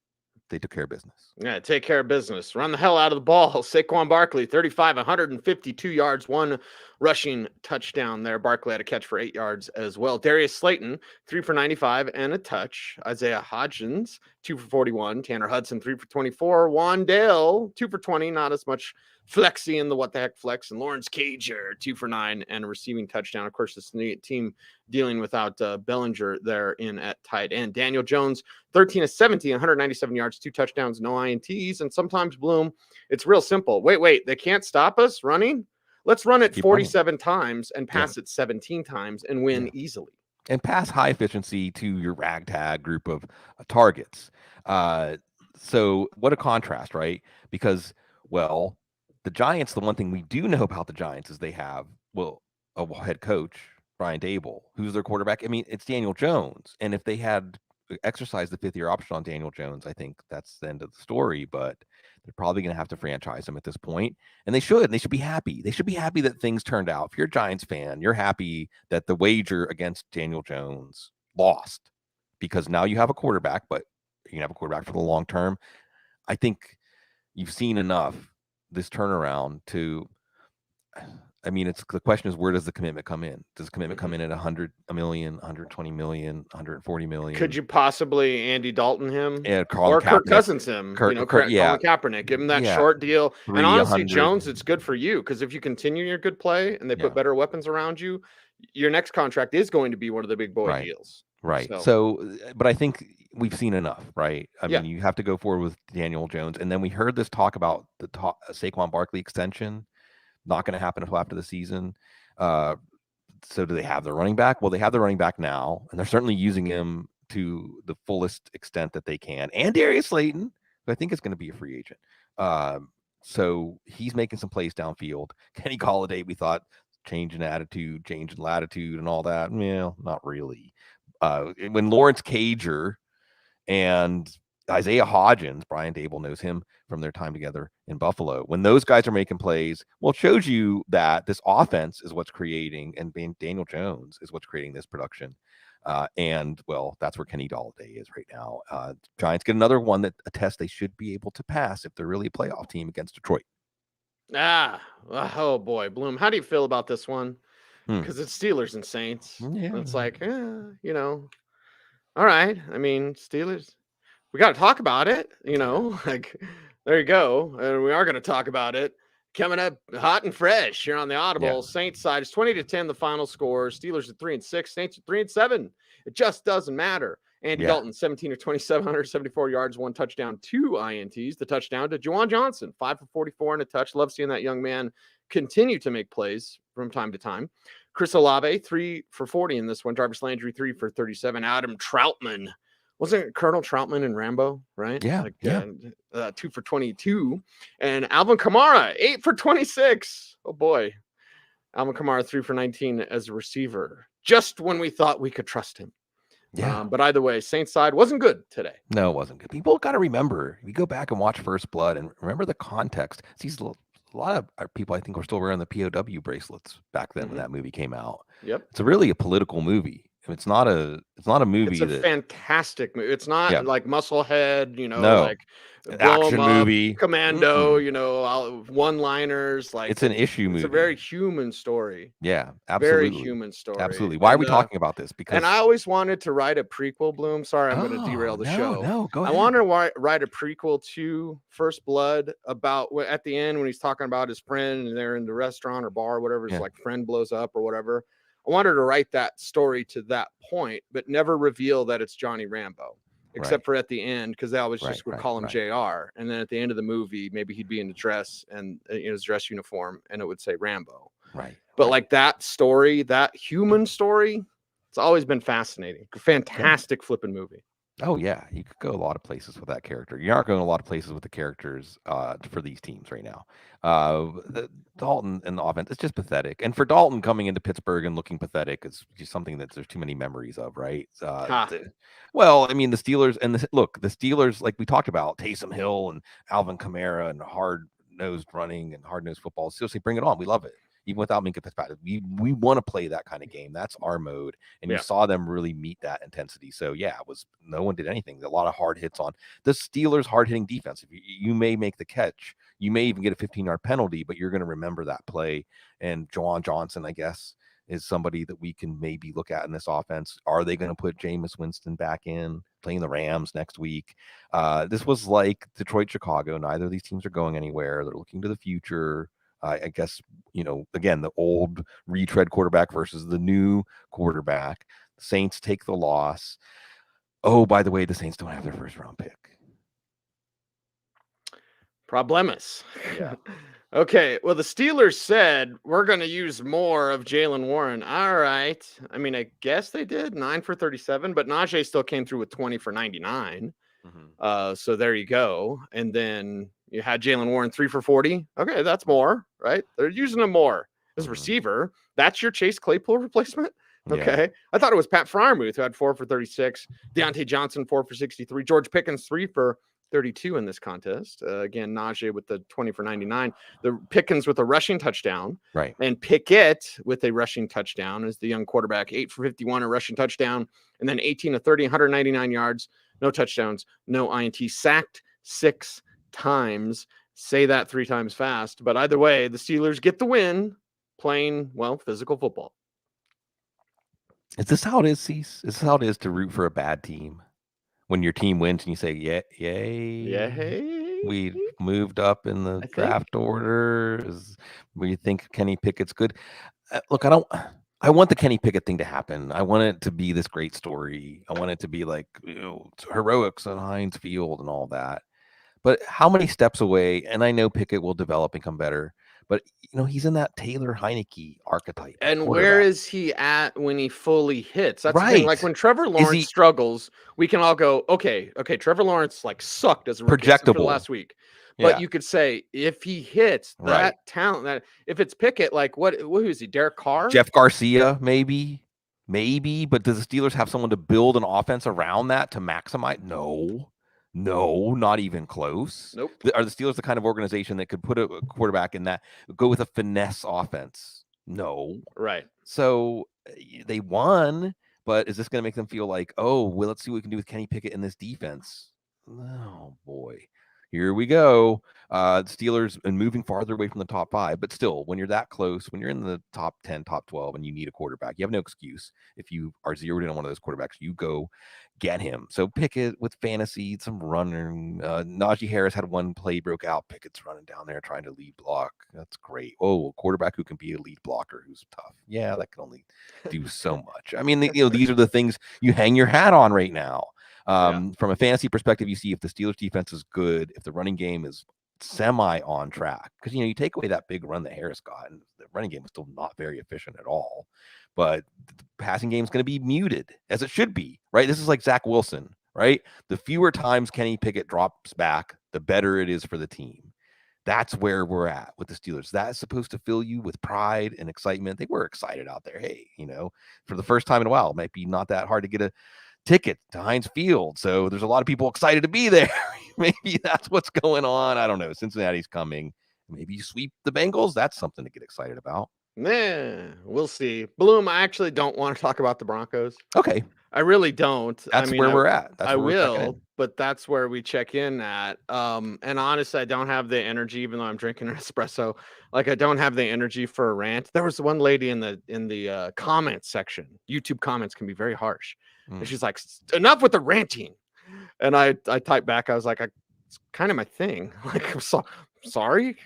They took care of business. Yeah, take care of business. Run the hell out of the ball. Saquon Barkley, 35, 152 yards, 1 rushing touchdown there. Barkley had a catch for 8 yards as well. Darius Slayton, 3 for 95 and a touch. Isaiah Hodgins, 2 for 41. Tanner Hudson, 3 for 24. Wandale, 2 for 20. Not as much flexy in the what the heck flex. And Lawrence Cager, 2 for 9 and a receiving touchdown. Of course, this team dealing without Bellinger there in at tight end. Daniel Jones, 13 of 17, 197 yards, 2 touchdowns, no INTs. And sometimes, Bloom, it's real simple. Wait, they can't stop us running? Let's run it 47 times and pass it 17 times and win easily. And pass high efficiency to your ragtag group of targets. So what a contrast, right? Because, well, the Giants, the one thing we do know about the Giants is they have, a head coach, Brian Dable. Who's their quarterback? I mean, it's Daniel Jones. And if they had exercised the 5th-year option on Daniel Jones, I think that's the end of the story. But they're probably going to have to franchise him at this point. And they should. They should be happy. They should be happy that things turned out. If you're a Giants fan, you're happy that the wager against Daniel Jones lost, because now you have a quarterback, but you can have a quarterback for the long term. I think you've seen enough this turnaround to, I mean, the question is, where does the commitment come in? Does the commitment come in at 100 million, 120 million, 140 million? Could you possibly Andy Dalton him? Yeah, or Kirk Cousins him? Colin Kaepernick, give him that short deal. And honestly, Jones, it's good for you, because if you continue your good play and they put better weapons around you, your next contract is going to be one of the big boy deals. Right. So, but I think we've seen enough, right? I mean, you have to go forward with Daniel Jones. And then we heard this talk about the Saquon Barkley extension. Not going to happen until after the season. So do they have their running back? Well, they have the running back now, and they're certainly using him to the fullest extent that they can. And Darius Slayton, who I think is going to be a free agent. So he's making some plays downfield. Kenny Golladay, we thought, change in attitude, change in latitude, and all that. Well, not really. When Lawrence Cager and Isaiah Hodgins, Brian Dable knows him from their time together in Buffalo. When those guys are making plays, well, it shows you that this offense is what's creating, and Daniel Jones is what's creating this production. And, well, that's where Kenny Golladay is right now. Giants get another one, a test they should be able to pass if they're really a playoff team against Detroit. Oh boy, Bloom, how do you feel about this one? Because it's Steelers and Saints. And it's like, all right. I mean, Steelers, we got to talk about it, like, there you go. And we are going to talk about it. Coming up hot and fresh here on the Audible. Saints side is 20-10, the final score. Steelers are 3-6, Saints are 3-7. It just doesn't matter. Andy Dalton, 17 of 27, 174 yards, 1 touchdown, 2 INTs. The touchdown to Juwan Johnson, 5 for 44 and a touch. Love seeing that young man continue to make plays from time to time. Chris Olave, 3 for 40 in this one. Jarvis Landry, 3 for 37. Adam Troutman. Wasn't it Colonel Troutman and Rambo, right? 2 for 22. And Alvin Kamara, 8 for 26. Oh, boy. Alvin Kamara, 3 for 19 as a receiver. Just when we thought we could trust him. But either way, Saints side wasn't good today. No, it wasn't good. People got to remember, we go back and watch First Blood and remember the context. See, a lot of people, I think, were still wearing the POW bracelets back then when that movie came out. Yep. It's really a political movie. It's not a movie. It's a fantastic movie. It's not like Musclehead, like an action movie, Commando, one-liners. Like, it's an issue movie. It's a very human story. Yeah, absolutely. Very human story. Absolutely. Why are we talking about this? Because I always wanted to write a prequel, Bloom. Sorry, I'm going to derail the show. No, go ahead. I wanted to write a prequel to First Blood about at the end when he's talking about his friend and they're in the restaurant or bar or whatever. His friend blows up or whatever. I wanted to write that story to that point, but never reveal that it's Johnny Rambo. except for at the end, because they always Right, just would right, call him right. JR. And then at the end of the movie, maybe he'd be in a dress and in his dress uniform, and it would say Rambo. Right. But right. like that story, that human story, it's always been fascinating. Fantastic flipping movie. Oh yeah, you could go a lot of places with that character. You aren't going a lot of places with the characters for these teams right now. Dalton and the offense, it's just pathetic. And for Dalton coming into Pittsburgh and looking pathetic is just something that there's too many memories of, right? Well, I mean, the Steelers and the Steelers, like we talked about, Taysom Hill and Alvin Kamara and hard-nosed running and hard-nosed football. Seriously, bring it on. We love it. Even without Minkah Fitzpatrick, we want to play that kind of game. That's our mode, and you saw them really meet that intensity. So yeah, no one did anything. A lot of hard hits on the Steelers' hard-hitting defense. If you may make the catch, you may even get a 15-yard penalty, but you're going to remember that play. And Juwan Johnson, I guess, is somebody that we can maybe look at in this offense. Are they going to put Jameis Winston back in, playing the Rams next week? This was like Detroit, Chicago. Neither of these teams are going anywhere. They're looking to the future. I guess, again, the old retread quarterback versus the new quarterback. The Saints take the loss. Oh, by the way, the Saints don't have their first round pick. Problemas. Yeah. Okay. Well, the Steelers said we're going to use more of Jaylen Warren. All right. I mean, I guess they did 9 for 37, but Najee still came through with 20 for 99. So there you go. And then you had Jaylen Warren 3 for 40. Okay, that's more, right? They're using him more as a receiver. That's your Chase Claypool replacement. Okay. Yeah. I thought it was Pat Freiermuth who had 4 for 36. Deontay Johnson 4 for 63. George Pickens 3 for 32 in this contest. Again, Najee with the 20 for 99. The Pickens with a rushing touchdown. Right. And Pickett with a rushing touchdown as the young quarterback. 8 for 51, a rushing touchdown. And then 18 to 30, 199 yards. No touchdowns, no INT, sacked 6 times. Say that 3 times fast. But either way, the Steelers get the win playing, physical football. Is this how it is, Cease? Is this how it is to root for a bad team? When your team wins and you say, yay, we moved up in the draft order. We think Kenny Pickett's good. Look, I want the Kenny Pickett thing to happen. I want it to be this great story. I want it to be like heroics on Heinz Field and all that. But how many steps away? And I know Pickett will develop and come better. But he's in that Taylor Heineke archetype. And where is he at when he fully hits? That's the thing. Like when Trevor Lawrence struggles, we can all go, okay, Trevor Lawrence sucked as a rookie for the last week. But you could say if he hits that talent, that if it's Pickett, who is he? Derek Carr? Jeff Garcia, maybe. But does the Steelers have someone to build an offense around that to maximize? No, not even close. Nope. Are the Steelers the kind of organization that could put a quarterback in that, go with a finesse offense? No. Right. So they won, but is this going to make them feel like, let's see what we can do with Kenny Pickett in this defense? Oh, boy. Here we go. The Steelers and moving farther away from the top 5, but still, when you're that close, when you're in the top 10, top 12, and you need a quarterback, you have no excuse. If you are zeroed in on one of those quarterbacks, you go get him. So Pickett with fantasy, some running. Najee Harris had one play broke out. Pickett's running down there trying to lead block. That's great. Oh, a quarterback who can be a lead blocker who's tough. Yeah, that can only do so much. I mean, these are the things you hang your hat on right now. From a fantasy perspective, you see if the Steelers defense is good, if the running game is semi on track, because you take away that big run that Harris got, and the running game was still not very efficient at all. But the passing game is going to be muted, as it should be, right? This is like Zach Wilson, right? The fewer times Kenny Pickett drops back, the better it is for the team. That's where we're at with the Steelers. That's supposed to fill you with pride and excitement. They were excited out there. Hey, for the first time in a while, it might be not that hard to get a ticket to Heinz Field. So there's a lot of people excited to be there. Maybe that's what's going on. I don't know. Cincinnati's coming. Maybe you sweep the Bengals. That's something to get excited about. We'll see. Bloom, I actually don't want to talk about the Broncos. Okay. I really don't. That's where we're at. I will, but that's where we check in at. And honestly, I don't have the energy, even though I'm drinking an espresso. I don't have the energy for a rant. There was one lady in the comments section. YouTube comments can be very harsh. And she's like, enough with the ranting. And I typed back, I was like, it's kind of my thing. I'm sorry.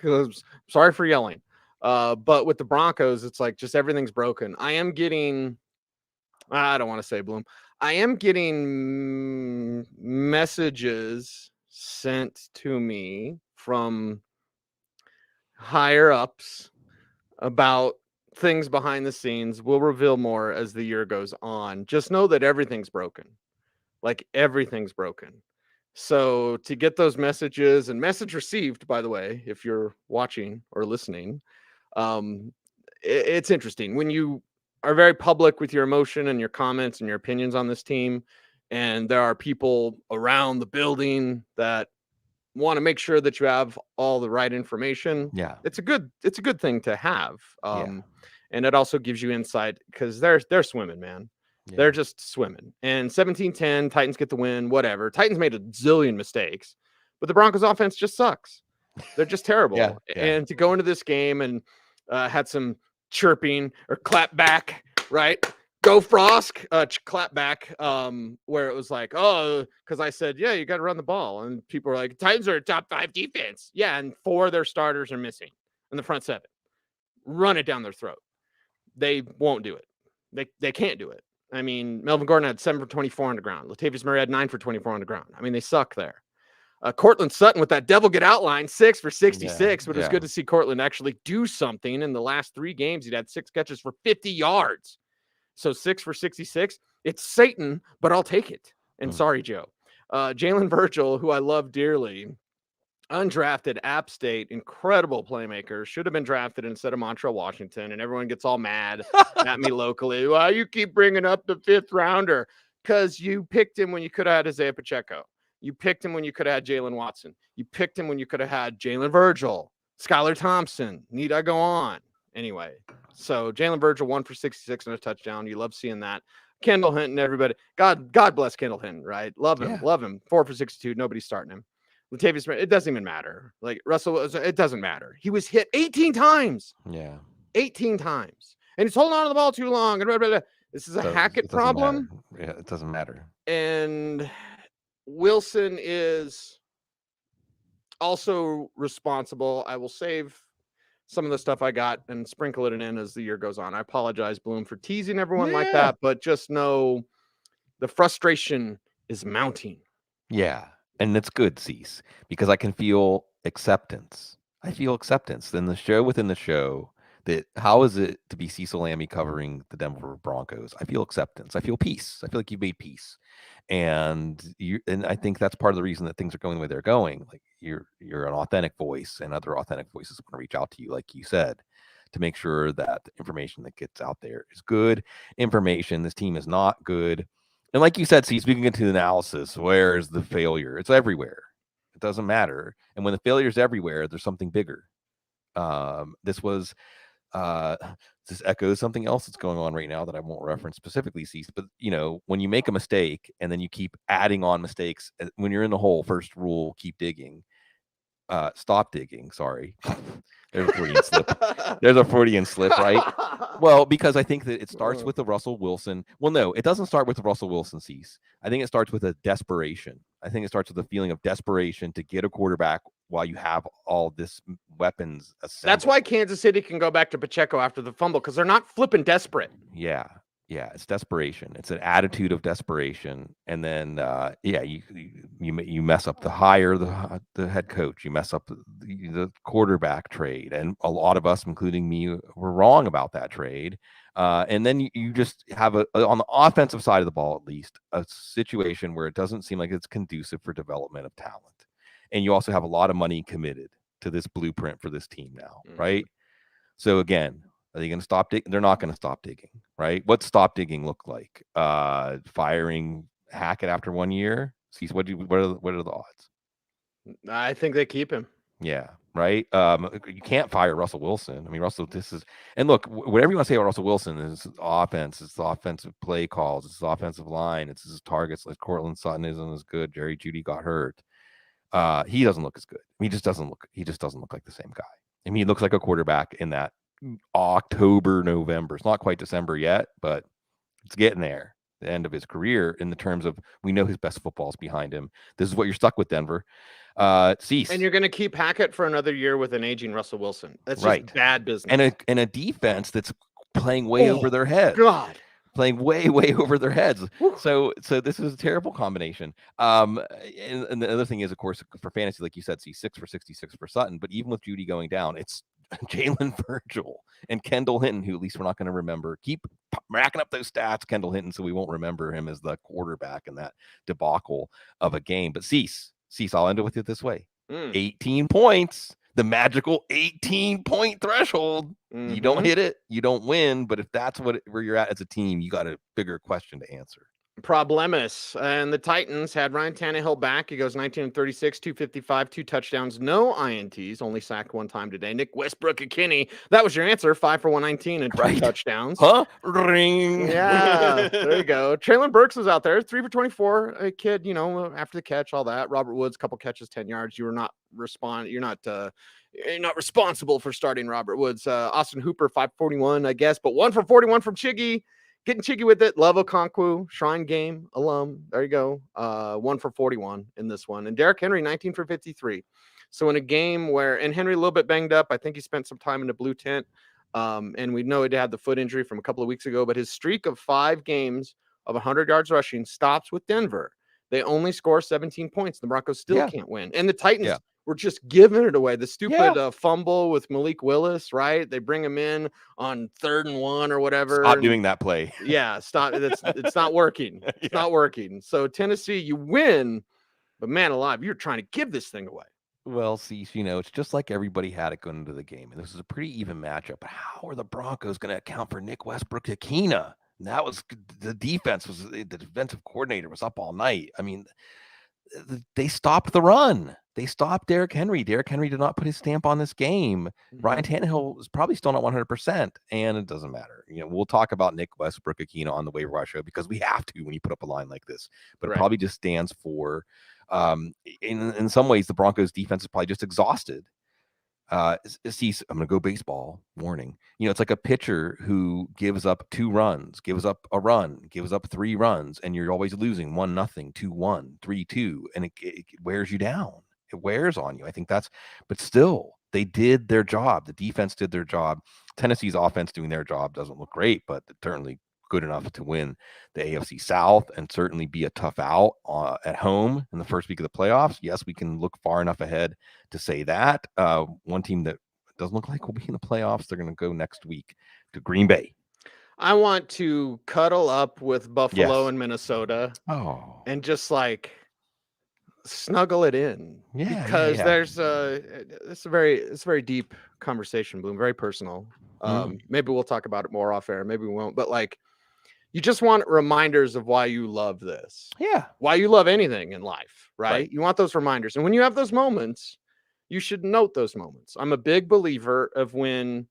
Sorry for yelling. But with the Broncos, it's just everything's broken. I am getting, I don't want to say Bloom. I am getting messages sent to me from higher ups about things behind the scenes. We'll reveal more as the year goes on. Just know that everything's broken. Like everything's broken. So to get those messages, and message received, by the way, if you're watching or listening, it's interesting when you are very public with your emotion and your comments and your opinions on this team, and there are people around the building that want to make sure that you have all the right information. Yeah. It's a good thing to have. Yeah. And it also gives you insight because they're swimming, man. They're just swimming. And 17-10, Titans get the win, whatever. Titans made a zillion mistakes, but the Broncos offense just sucks. They're just terrible. Yeah. And to go into this game and had some chirping or clap back, right? Go Frosk, clap back, where it was like, oh, because I said, yeah, you got to run the ball. And people were like, Titans are a top 5 defense. Yeah, and 4 of their starters are missing in the front 7. Run it down their throat. They won't do it. They can't do it. I mean, Melvin Gordon had 7 for 24 on the ground. Latavius Murray had 9 for 24 on the ground. I mean, they suck there. Cortland Sutton with that devil get out line, 6 for 66, but it was good to see Cortland actually do something. In the last 3 games, he'd had 6 catches for 50 yards. So 6 for 66. It's Satan, but I'll take it. And sorry, Joe. Jalen Virgil, who I love dearly, undrafted App State, incredible playmaker, should have been drafted instead of Montreal Washington, and everyone gets all mad at me locally. Why you keep bringing up the 5th rounder? Because you picked him when you could have had Isaiah Pacheco. You picked him when you could have had Jalen Watson. You picked him when you could have had Jalen Virgil, Skylar Thompson. Need I go on? Anyway, so Jalen Virgil 1 for 66 and a touchdown. You love seeing that. Kendall Hinton, everybody. God bless Kendall Hinton, right? Love him. 4 for 62. Nobody's starting him. Latavius Murray, it doesn't even matter. Like Russell, it doesn't matter. He was hit 18 times. Yeah. 18 times. And he's holding on to the ball too long. And blah, blah, blah. This is a Hackett problem. Yeah, it doesn't matter. And Wilson is also responsible. I will save some of the stuff I got and sprinkle it in as the year goes on. I apologize, Bloom, for teasing everyone like that, but just know the frustration is mounting. Yeah. And it's good, Cease, because I can feel acceptance. I feel acceptance. Then the show within the show, that how is it to be Cecil Lammey covering the Denver Broncos? I feel acceptance. I feel peace. I feel like you've made peace. And I think that's part of the reason that things are going the way they're going. Like you're an authentic voice, and other authentic voices want to reach out to you, like you said, to make sure that the information that gets out there is good information. This team is not good. And like you said, see, speaking into the analysis, where is the failure? It's everywhere. It doesn't matter. And when the failure is everywhere, there's something bigger. This echoes something else that's going on right now that I won't reference specifically, Cease. But, when you make a mistake and then you keep adding on mistakes, when you're in the hole, first rule, keep digging. Stop digging. Sorry. There's a Freudian slip. There's a Freudian slip, right? Well, because I think that it starts with the Russell Wilson. Well, no, it doesn't start with the Russell Wilson cease. I think it starts with a desperation. I think it starts with a feeling of desperation to get a quarterback while you have all this weapons assembled. That's why Kansas City can go back to Pacheco after the fumble, because they're not flipping desperate. Yeah, it's desperation. It's an attitude of desperation, and then you mess up the hire, the head coach. You mess up the quarterback trade, and a lot of us, including me, were wrong about that trade. And then you just have on the offensive side of the ball, at least, a situation where it doesn't seem like it's conducive for development of talent, and you also have a lot of money committed to this blueprint for this team now, right? So again, are they going to stop digging? They're not going to stop digging, right? What's stop digging look like? Firing Hackett after 1 year? See, what are the odds? I think they keep him. Yeah, right. You can't fire Russell Wilson. I mean, and look, whatever you want to say about Russell Wilson is offense. It's the offensive play calls. It's the offensive line. It's his targets. Like Cortland Sutton isn't as good. Jerry Jeudy got hurt. He doesn't look as good. He just doesn't look like the same guy. I mean, he looks like a quarterback in that October, November. It's not quite December yet, but it's getting there. The end of his career, in the terms of, we know his best football is behind him. This is what you're stuck with, Denver. Cease. And you're going to keep Hackett for another year with an aging Russell Wilson. That's just bad business. And a defense that's playing way over their head. God. playing way, way over their heads. Whew. So this is a terrible combination. And the other thing is, of course, for fantasy, like you said, see 6 for 66 for Sutton. But even with Judy going down, it's Jalen Virgil and Kendall Hinton, who at least we're not going to remember. Keep racking up those stats, Kendall Hinton, so we won't remember him as the quarterback in that debacle of a game. But Cease, I'll end it with it this way. 18 points, the magical 18-point threshold. You don't hit it, you don't win. But if that's where you're at as a team, you got a bigger question to answer. Problemous. And the Titans had Ryan Tannehill back. He goes 19-36, 255, 2 touchdowns, no INTs, only sacked 1 time today. Nick Westbrook-Ikhine, that was your answer. 5 for 119 and 2 touchdowns. Huh? Ring. Yeah, there you go. Traylon Burks was out there, 3 for 24. A kid, after the catch, all that. Robert Woods, couple catches, 10 yards. You're not responsible for starting Robert Woods. Austin Hooper, 541, I guess, but 1 for 41 from Chiggy. Getting cheeky with it. Love Okonkwo, Shrine Game alum. There you go. 1 for 41 in this one. And Derrick Henry, 19 for 53. So in a game and Henry a little bit banged up. I think he spent some time in the blue tent. And we know he had the foot injury from a couple of weeks ago, but his streak of 5 games of 100 yards rushing stops with Denver. They only score 17 points. The Broncos still can't win. And the Titans were just giving it away. The stupid fumble with Malik Willis, right? They bring him in on 3rd and 1 or whatever. Stop doing that play. Yeah, stop. It's not working. It's not working. So Tennessee, you win, but man alive, you're trying to give this thing away. Well, see, it's just like everybody had it going into the game. And this is a pretty even matchup. But how are the Broncos going to account for Nick Westbrook-Ikhine? That was the defensive coordinator was up all night. I mean, they stopped the run. They stopped Derrick Henry. Derrick Henry did not put his stamp on this game. Ryan Tannehill is probably still not 100%, and it doesn't matter. We'll talk about Nick Westbrook-Ikhine on the Waiver Wire show because we have to when you put up a line like this. But it probably just stands for, in some ways, the Broncos defense is probably just exhausted. See, I'm going to go baseball. Warning. It's like a pitcher who gives up 2 runs, gives up a run, gives up 3 runs, and you're always losing 1-0, 2-1, 3-2, and it wears you down. It wears on you. I think but still, they did their job. The defense did their job. Tennessee's offense doing their job doesn't look great, but certainly good enough to win the AFC South and certainly be a tough out at home in the first week of the playoffs. Yes, we can look far enough ahead to say that. One team that doesn't look like will be in the playoffs, they're going to go next week to Green Bay. I want to cuddle up with Buffalo and Minnesota and just snuggle it in because there's it's a very deep conversation, Bloom, very personal. Maybe we'll talk about it more off air, maybe we won't, but you just want reminders of why you love this, why you love anything in life, right? You want those reminders, and when you have those moments, you should note those moments. I'm a big believer of when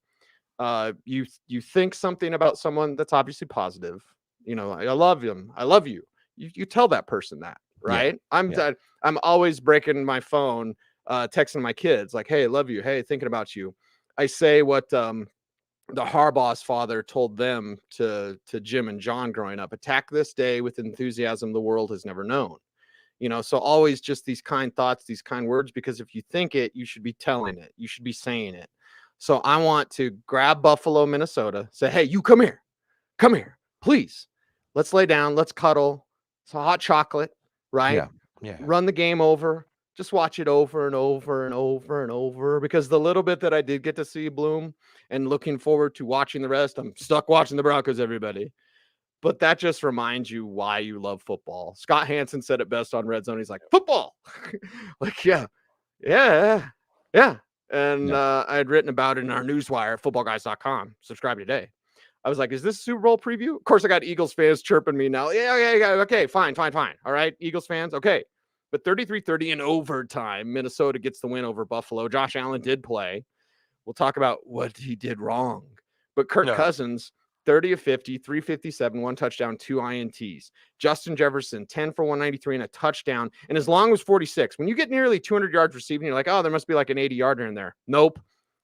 you think something about someone that's obviously positive. I love him, I love you. You tell that person that. Right. I'm always breaking my phone, texting my kids like, hey, love you. Hey, thinking about you. I say what the Harbaugh's father told them to Jim and John growing up: attack this day with enthusiasm the world has never known. So always just these kind thoughts, these kind words, because if you think it, you should be telling it. You should be saying it. So I want to grab Buffalo, Minnesota, say, hey, you come here, please. Let's lay down. Let's cuddle. It's a hot chocolate. Right? Yeah. Run the game over. Just watch it over and over and over and over. Because the little bit that I did get to see, Bloom, and looking forward to watching the rest, I'm stuck watching the Broncos, everybody. But that just reminds you why you love football. Scott Hansen said it best on Red Zone. He's like, football. Yeah. And I had written about it in our newswire, footballguys.com. Subscribe today. I was like, is this a Super Bowl preview? Of course, I got Eagles fans chirping me now. Yeah. Okay, fine. All right, Eagles fans. Okay. But 33-30 in overtime, Minnesota gets the win over Buffalo. Josh Allen did play. We'll talk about what he did wrong. But Kirk Cousins, 30 of 50, 357, 1 touchdown, 2 INTs. Justin Jefferson, 10 for 193 and a touchdown. And as long as 46, when you get nearly 200 yards receiving, you're like, oh, there must be like an 80-yarder in there. Nope.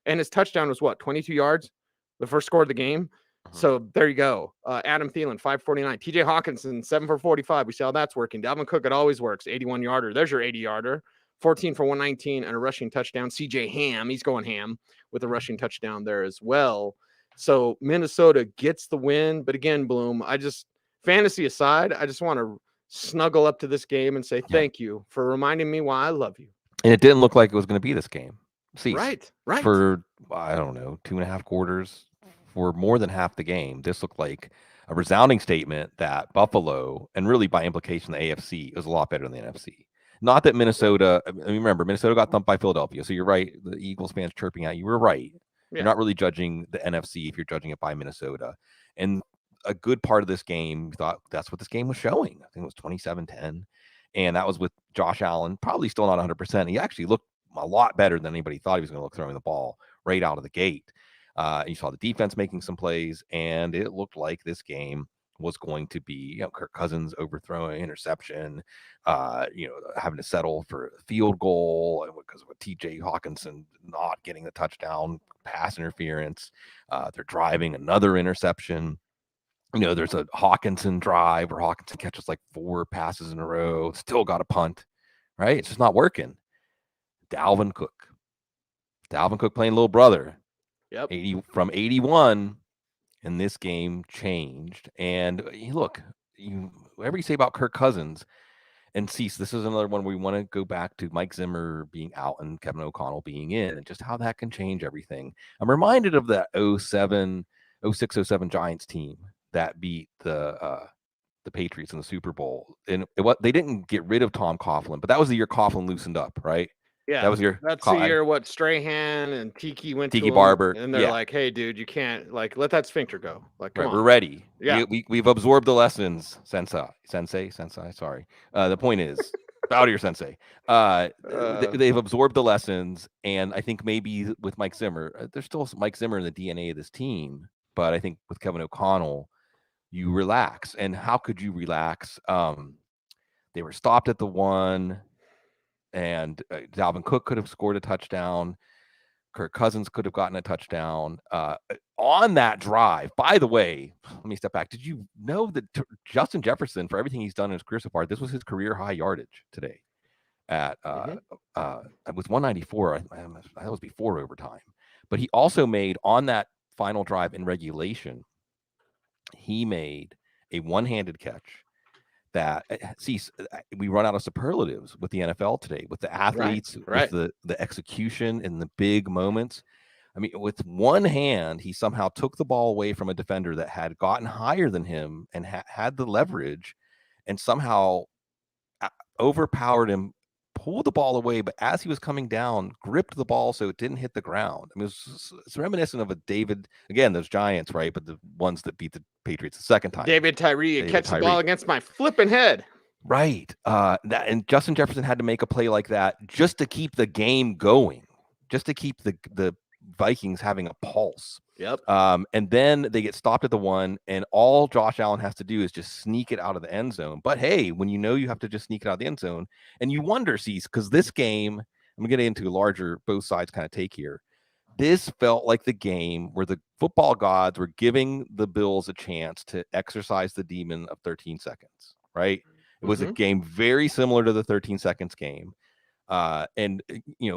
And his touchdown was 22 yards? The first score of the game. So there you go. Adam Thielen, 549. TJ Hawkinson, 7 for 45. We see how that's working. Dalvin Cook, it always works. 81-yarder. There's your 80-yarder. 14 for 119 and a rushing touchdown. CJ Ham, he's going ham with a rushing touchdown there as well. So Minnesota gets the win. But again, Bloom, fantasy aside, I just want to snuggle up to this game and say thank you for reminding me why I love you. And it didn't look like it was going to be this game. See, Right. For, I don't know, 2.5 quarters, for more than half the game, this looked like a resounding statement that Buffalo, and really by implication the AFC, is a lot better than the NFC. Not that Minnesota, I mean, remember, Minnesota got thumped by Philadelphia. So you're right. The Eagles fans chirping at you were right. Yeah. You're not really judging the NFC if you're judging it by Minnesota. And a good part of this game, we thought that's what this game was showing. I think it was 27-10. And that was with Josh Allen, probably still not 100%. He actually looked a lot better than anybody thought he was going to look throwing the ball right out of the gate. You saw the defense making some plays, and it looked like this game was going to be, Kirk Cousins overthrowing interception, having to settle for a field goal because of a TJ Hawkinson not getting the touchdown, pass interference. They're driving another interception. There's a Hawkinson drive where Hawkinson catches like 4 passes in a row, still got a punt, right? It's just not working. Dalvin Cook playing little brother. Yep. 80 from 81, and this game changed. And look, whatever you say about Kirk Cousins, and Cecil, this is another one where we want to go back to Mike Zimmer being out and Kevin O'Connell being in, and just how that can change everything. I'm reminded of that 06-07 Giants team that beat the Patriots in the Super Bowl. And they didn't get rid of Tom Coughlin, but that was the year Coughlin loosened up, right? Yeah, that was that's the year what Strahan and Tiki went Tiki to him, Barber, and they're like, "Hey, dude, you can't let that sphincter go. Like, come on, we're ready. Yeah, we've absorbed the lessons, sensei. Sorry. The point is, bow to your sensei. They've absorbed the lessons, and I think maybe with Mike Zimmer, there's still Mike Zimmer in the DNA of this team, but I think with Kevin O'Connell, you relax. And how could you relax? They were stopped at the 1. And Dalvin Cook could have scored a touchdown. Kirk Cousins could have gotten a touchdown on that drive. By the way, let me step back. Did you know that Justin Jefferson, for everything he's done in his career so far, this was his career high yardage today at it was 194. That was before overtime. But he also made, on that final drive in regulation, he made a one-handed catch that, we run out of superlatives with the NFL today, with the athletes, with the execution and the big moments. I mean, with one hand, he somehow took the ball away from a defender that had gotten higher than him and had the leverage, and somehow overpowered him, pulled the ball away, but as he was coming down, gripped the ball so it didn't hit the ground. I mean, it's reminiscent of a David, again, those Giants, right? But the ones that beat the Patriots the second time. David Tyree catch the ball against my flipping head. Right. And Justin Jefferson had to make a play like that just to keep the game going, just to keep the Vikings having a pulse. Yep. And then they get stopped at the 1, and all Josh Allen has to do is just sneak it out of the end zone. But hey, when you have to just sneak it out of the end zone, and you wonder, because this game, I'm getting into a larger both sides kind of take here. This felt like the game where the football gods were giving the Bills a chance to exercise the demon of 13 seconds, right? It was a game very similar to the 13 seconds game. And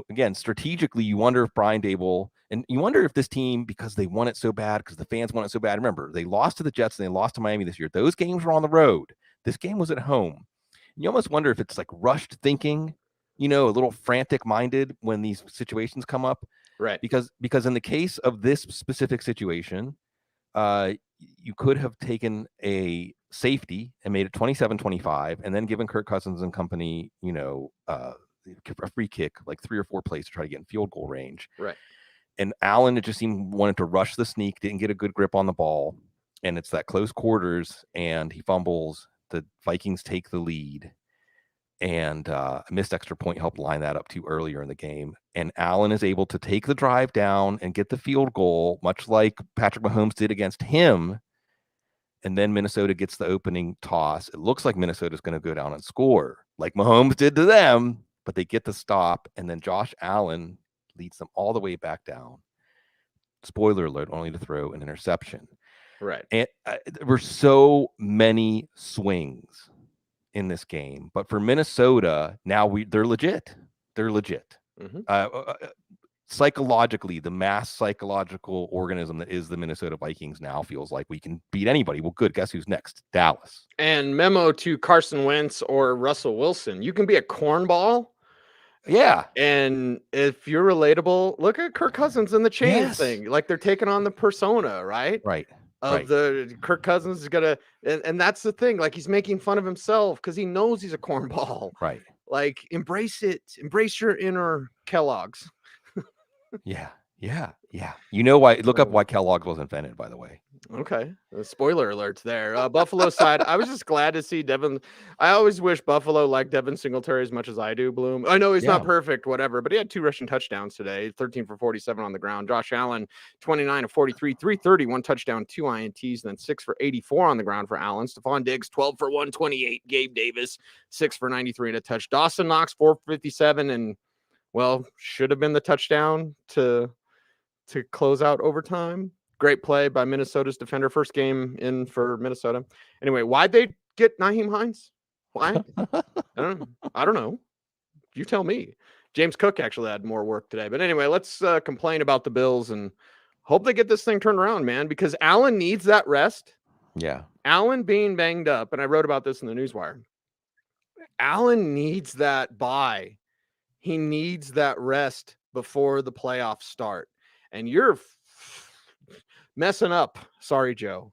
again, strategically, you wonder if Brian Dable, and you wonder if this team, because they want it so bad, because the fans want it so bad. Remember, they lost to the Jets and they lost to Miami this year. Those games were on the road. This game was at home. And you almost wonder if it's like rushed thinking, a little frantic minded when these situations come up. Right. Because in the case of this specific situation, you could have taken a safety and made it 27-25, and then given Kirk Cousins and company, a free kick, like 3 or 4 plays to try to get in field goal range. Right. And Allen, it just seemed, wanted to rush the sneak, didn't get a good grip on the ball. And it's that close quarters, and he fumbles. The Vikings take the lead. And a missed extra point helped line that up too earlier in the game. And Allen is able to take the drive down and get the field goal, much like Patrick Mahomes did against him. And then Minnesota gets the opening toss. It looks like Minnesota's going to go down and score, like Mahomes did to them, but they get the stop. And then Josh Allen leads them all the way back down. Spoiler alert, only to throw an interception. Right. And there were so many swings in this game, but for Minnesota, now they're legit. They're legit. psychologically, the mass psychological organism that is the Minnesota Vikings now feels like we can beat anybody. Well, good. Guess who's next? Dallas. And memo to Carson Wentz or Russell Wilson. You can be a cornball. Yeah. And if you're relatable, look at Kirk Cousins in the chain Yes. thing. Like they're taking on the persona, right? Right. Of the Kirk Cousins is gonna, and that's the thing. Like he's making fun of himself because he knows he's a cornball. Right. Like embrace it. Embrace your inner Kellogg's. Yeah. Yeah. Yeah. You know why? Look up why Kellogg was invented, by the way. Okay. Spoiler alerts there. Buffalo side. I was just glad to see Devin. I always wish Buffalo liked Devin Singletary as much as I do, Bloom. I know he's not perfect, whatever, but he had 2 rushing touchdowns today, 13 for 47 on the ground. Josh Allen, 29 of 43, 330, 1 touchdown, 2 INTs, then 6 for 84 on the ground for Allen. Stephon Diggs, 12 for 128. Gabe Davis, 6 for 93 and a touch. Dawson Knox, 4 for 57, and, well, should have been the touchdown to close out overtime. Great play by Minnesota's defender. First game in for Minnesota. Anyway, why'd they get Nyheim Hines? Why? I don't know. You tell me. James Cook actually had more work today. But anyway, let's complain about the Bills and hope they get this thing turned around, man, because Allen needs that rest. Yeah. Allen being banged up, and I wrote about this in the Newswire. Allen needs that bye. He needs that rest before the playoffs start. And you're messing up. Sorry, Joe.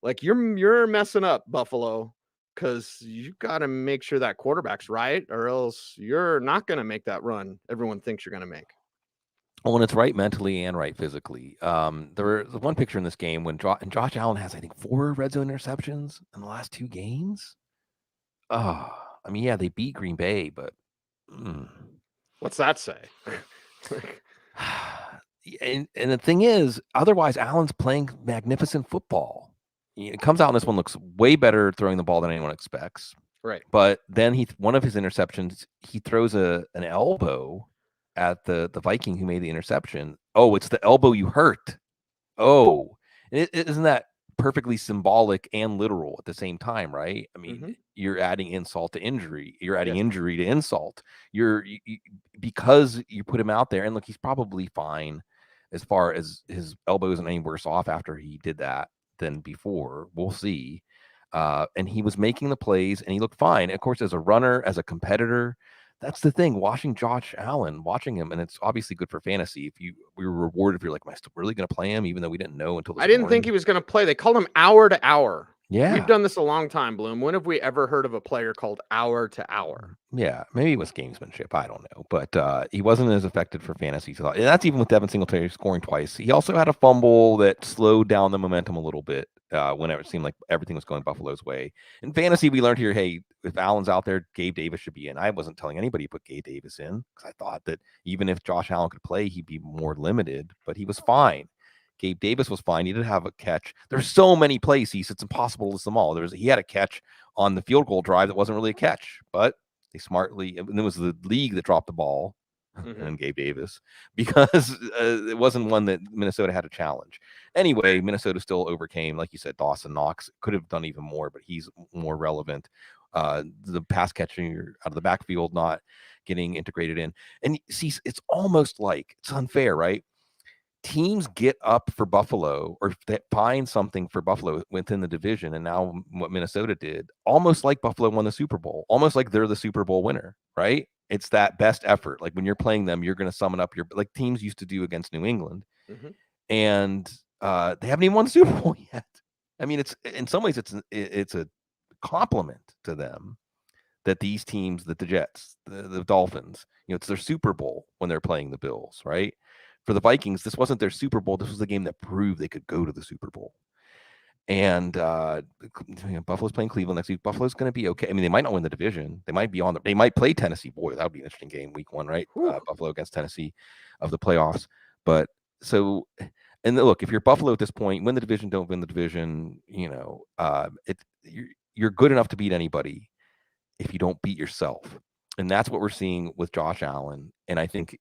Like you're messing up, Buffalo, because you got to make sure that quarterback's right, or else you're not going to make that run everyone thinks you're going to make. Well, and it's right mentally and right physically. There was one picture in this game when Josh Allen has, I think, 4 red zone interceptions in the last 2 games. Oh, I mean, yeah, they beat Green Bay, but what's that say? And the thing is, otherwise, Allen's playing magnificent football. It comes out, and this one looks way better throwing the ball than anyone expects. Right. But then one of his interceptions, he throws an elbow at the Viking who made the interception. Oh, it's the elbow you hurt. Oh, isn't that perfectly symbolic and literal at the same time, right? I mean, you're adding insult to injury. You're adding injury to insult. Because you put him out there, and look, he's probably fine as far as his elbow isn't any worse off after he did that than before. We'll see. And he was making the plays, and he looked fine. Of course, as a runner, as a competitor, that's the thing. Watching Josh Allen, watching him, and it's obviously good for fantasy. If we were rewarded, if you're like, am I still really going to play him, even though we didn't know until this I didn't morning? think he was going to play. They called him hour to hour. Yeah. We've done this a long time, Bloom. When have we ever heard of a player called hour to hour? Yeah, maybe it was gamesmanship. I don't know. But he wasn't as effective for fantasy. So that's even with Devin Singletary scoring twice. He also had a fumble that slowed down the momentum a little bit whenever it seemed like everything was going Buffalo's way. In fantasy, we learned here, hey, if Allen's out there, Gabe Davis should be in. I wasn't telling anybody to put Gabe Davis in because I thought that even if Josh Allen could play, he'd be more limited, but he was fine. Gabe Davis was fine. He did have a catch. There's so many plays. It's impossible to list them all. He had a catch on the field goal drive that wasn't really a catch, but they smartly, and it was the league that dropped the ball and Gabe Davis because it wasn't one that Minnesota had a challenge. Anyway, Minnesota still overcame, like you said, Dawson Knox could have done even more, but he's more relevant. The pass catching out of the backfield, not getting integrated in. And see, it's almost like it's unfair, right? Teams get up for Buffalo or they find something for Buffalo within the division. And now what Minnesota did, almost like Buffalo won the Super Bowl, almost like they're the Super Bowl winner, right? It's that best effort. Like when you're playing them, you're going to summon up like teams used to do against New England. And they haven't even won the Super Bowl yet. I mean, it's in some ways it's a compliment to them that these teams, that the Jets, the Dolphins, it's their Super Bowl when they're playing the Bills, right? For the Vikings, this wasn't their Super Bowl. This was the game that proved they could go to the Super Bowl. And Buffalo's playing Cleveland next week. Buffalo's going to be okay. I mean, they might not win the division. They might be they might play Tennessee. Boy, that would be an interesting game, week 1, right? Buffalo against Tennessee of the playoffs. But so, and look, if you're Buffalo at this point, win the division, don't win the division, you're good enough to beat anybody if you don't beat yourself. And that's what we're seeing with Josh Allen. And I think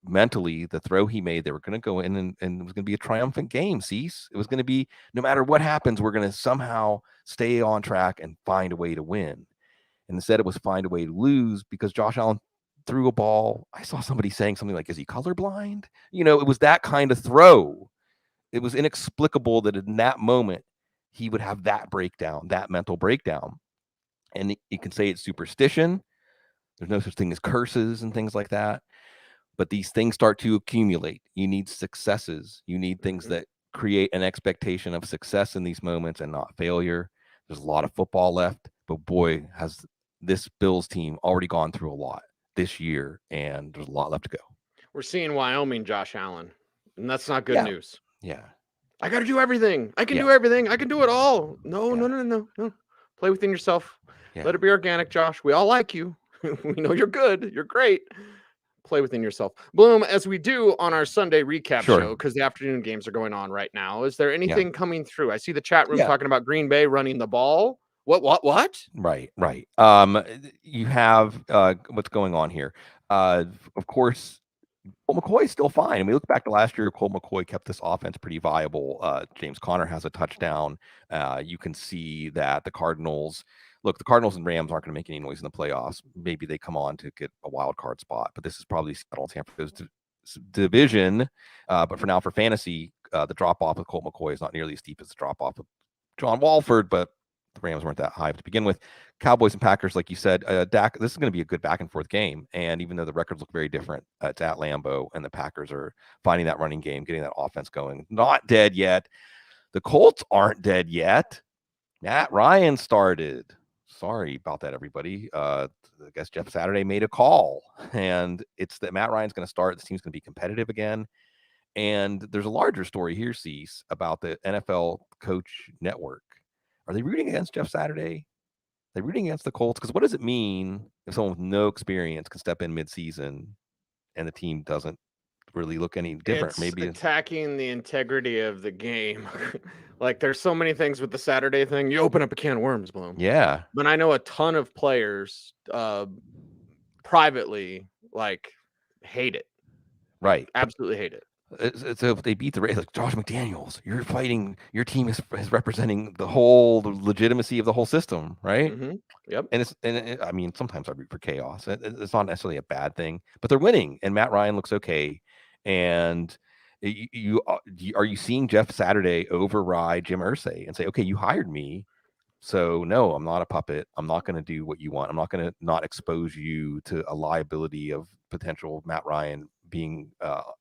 mentally, the throw he made, they were going to go in and it was going to be a triumphant game, Cease. It was going to be, no matter what happens, we're going to somehow stay on track and find a way to win. And instead, it was find a way to lose because Josh Allen threw a ball. I saw somebody saying something like, "Is he colorblind?" It was that kind of throw. It was inexplicable that in that moment he would have that breakdown, that mental breakdown. And you can say it's superstition. There's no such thing as curses and things like that. But these things start to accumulate. You need successes. You need things that create an expectation of success in these moments and not failure. There's a lot of football left, but boy, has this Bills team already gone through a lot this year, and there's a lot left to go. We're seeing Wyoming Josh Allen, and that's not good news. Yeah. I got to do everything. I can do everything. I can do it all. No. Play within yourself. Yeah. Let it be organic, Josh. We all like you. We know you're good. You're great. Play within yourself. Bloom, as we do on our Sunday recap show, because the afternoon games are going on right now, is there anything coming through? I see the chat room talking about Green Bay running the ball. What? Right. You have what's going on here. Of course, Colt McCoy is still fine. And we look back to last year, Colt McCoy kept this offense pretty viable. James Conner has a touchdown. You can see that the Cardinals and Rams aren't going to make any noise in the playoffs. Maybe they come on to get a wild card spot, but this is probably Seattle San Francisco's division. But for now, for fantasy, the drop off of Colt McCoy is not nearly as steep as the drop off of John Walford, but the Rams weren't that high to begin with. Cowboys and Packers, like you said, Dak, this is going to be a good back and forth game. And even though the records look very different, it's at Lambeau, and the Packers are finding that running game, getting that offense going. Not dead yet. The Colts aren't dead yet. Matt Ryan started. Sorry about that, everybody. I guess Jeff Saturday made a call, and it's that Matt Ryan's going to start. This team's going to be competitive again. And there's a larger story here, Cease, about the NFL Coach Network. Are they rooting against Jeff Saturday? Are they rooting against the Colts? Because what does it mean if someone with no experience can step in midseason and the team doesn't really look any different? It's maybe attacking the integrity of the game. Like, there's so many things with the Saturday thing. You open up a can of worms, Bloom. Yeah. But I know a ton of players privately hate it. Right. Absolutely hate it. So if they beat the Raiders, like Josh McDaniels, you're fighting, your team is representing the legitimacy of the whole system, right? Mm-hmm. Yep. And I mean, sometimes I root for chaos. It's not necessarily a bad thing, but they're winning, and Matt Ryan looks okay. And are you seeing Jeff Saturday override Jim Irsay and say, okay, you hired me, so no, I'm not a puppet. I'm not going to do what you want. I'm not going to not expose you to a liability of potential Matt Ryan being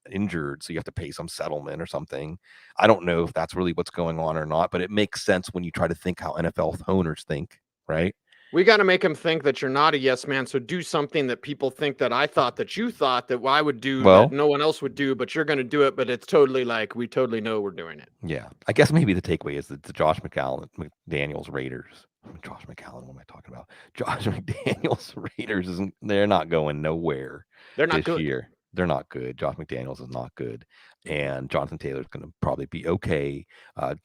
injured, so you have to pay some settlement or something. I don't know if that's really what's going on or not, but it makes sense when you try to think how NFL owners think, right? We got to make them think that you're not a yes man, so do something that people think that I thought that you thought that I would do that no one else would do, but you're going to do it, but it's totally we totally know we're doing it. Yeah. I guess maybe the takeaway is that the Josh McDaniels Raiders. Josh McCown, what am I talking about? Josh McDaniels Raiders they're not going nowhere. They're not this good. year. They're not good. Josh McDaniels is not good. And Jonathan Taylor's going to probably be okay.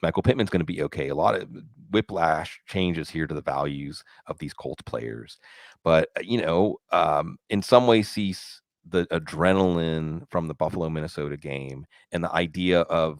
Michael Pittman's going to be okay. A lot of whiplash changes here to the values of these Colts players. But, in some ways, Cease, the adrenaline from the Buffalo, Minnesota game and the idea of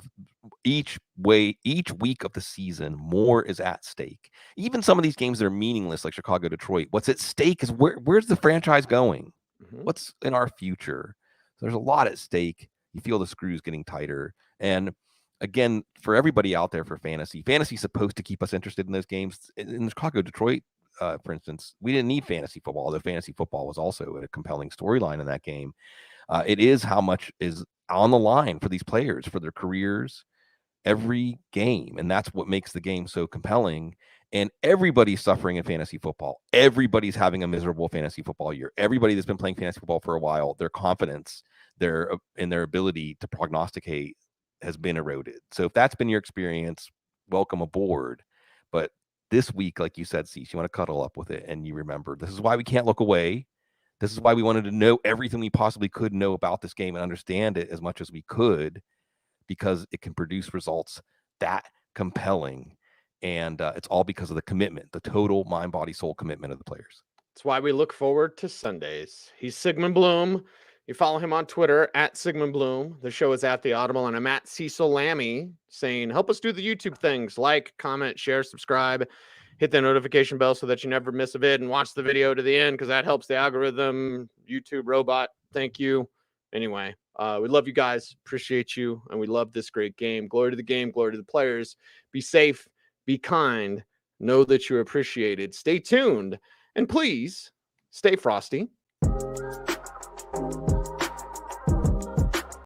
each week of the season, more is at stake. Even some of these games that are meaningless, like Chicago, Detroit, what's at stake is where's the franchise going? Mm-hmm. What's in our future? There's a lot at stake. You feel the screws getting tighter. And again, for everybody out there for fantasy is supposed to keep us interested in those games. In Chicago, Detroit, for instance, we didn't need fantasy football, although fantasy football was also a compelling storyline in that game. It is how much is on the line for these players, for their careers, every game. And that's what makes the game so compelling. And everybody's suffering in fantasy football. Everybody's having a miserable fantasy football year. Everybody that's been playing fantasy football for a while, their confidence, their ability to prognosticate has been eroded. So if that's been your experience, welcome aboard. But this week, like you said, Cease, you want to cuddle up with it, and you remember this is why we can't look away. This is why we wanted to know everything we possibly could know about this game and understand it as much as we could, because it can produce results that compelling. And it's all because of the commitment, the total mind, body, soul commitment of the players. That's why we look forward to Sundays. He's Sigmund Bloom. You follow him on Twitter at Sigmund Bloom. The show is at The Audible, and I'm at Cecil Lammey saying, help us do the YouTube things. Like, comment, share, subscribe. hit the notification bell so that you never miss a vid, and watch the video to the end because that helps the algorithm. YouTube robot, thank you. Anyway, we love you guys, appreciate you, and we love this great game. Glory to the game, glory to the players. Be safe, be kind, know that you're appreciated. Stay tuned, and please stay frosty.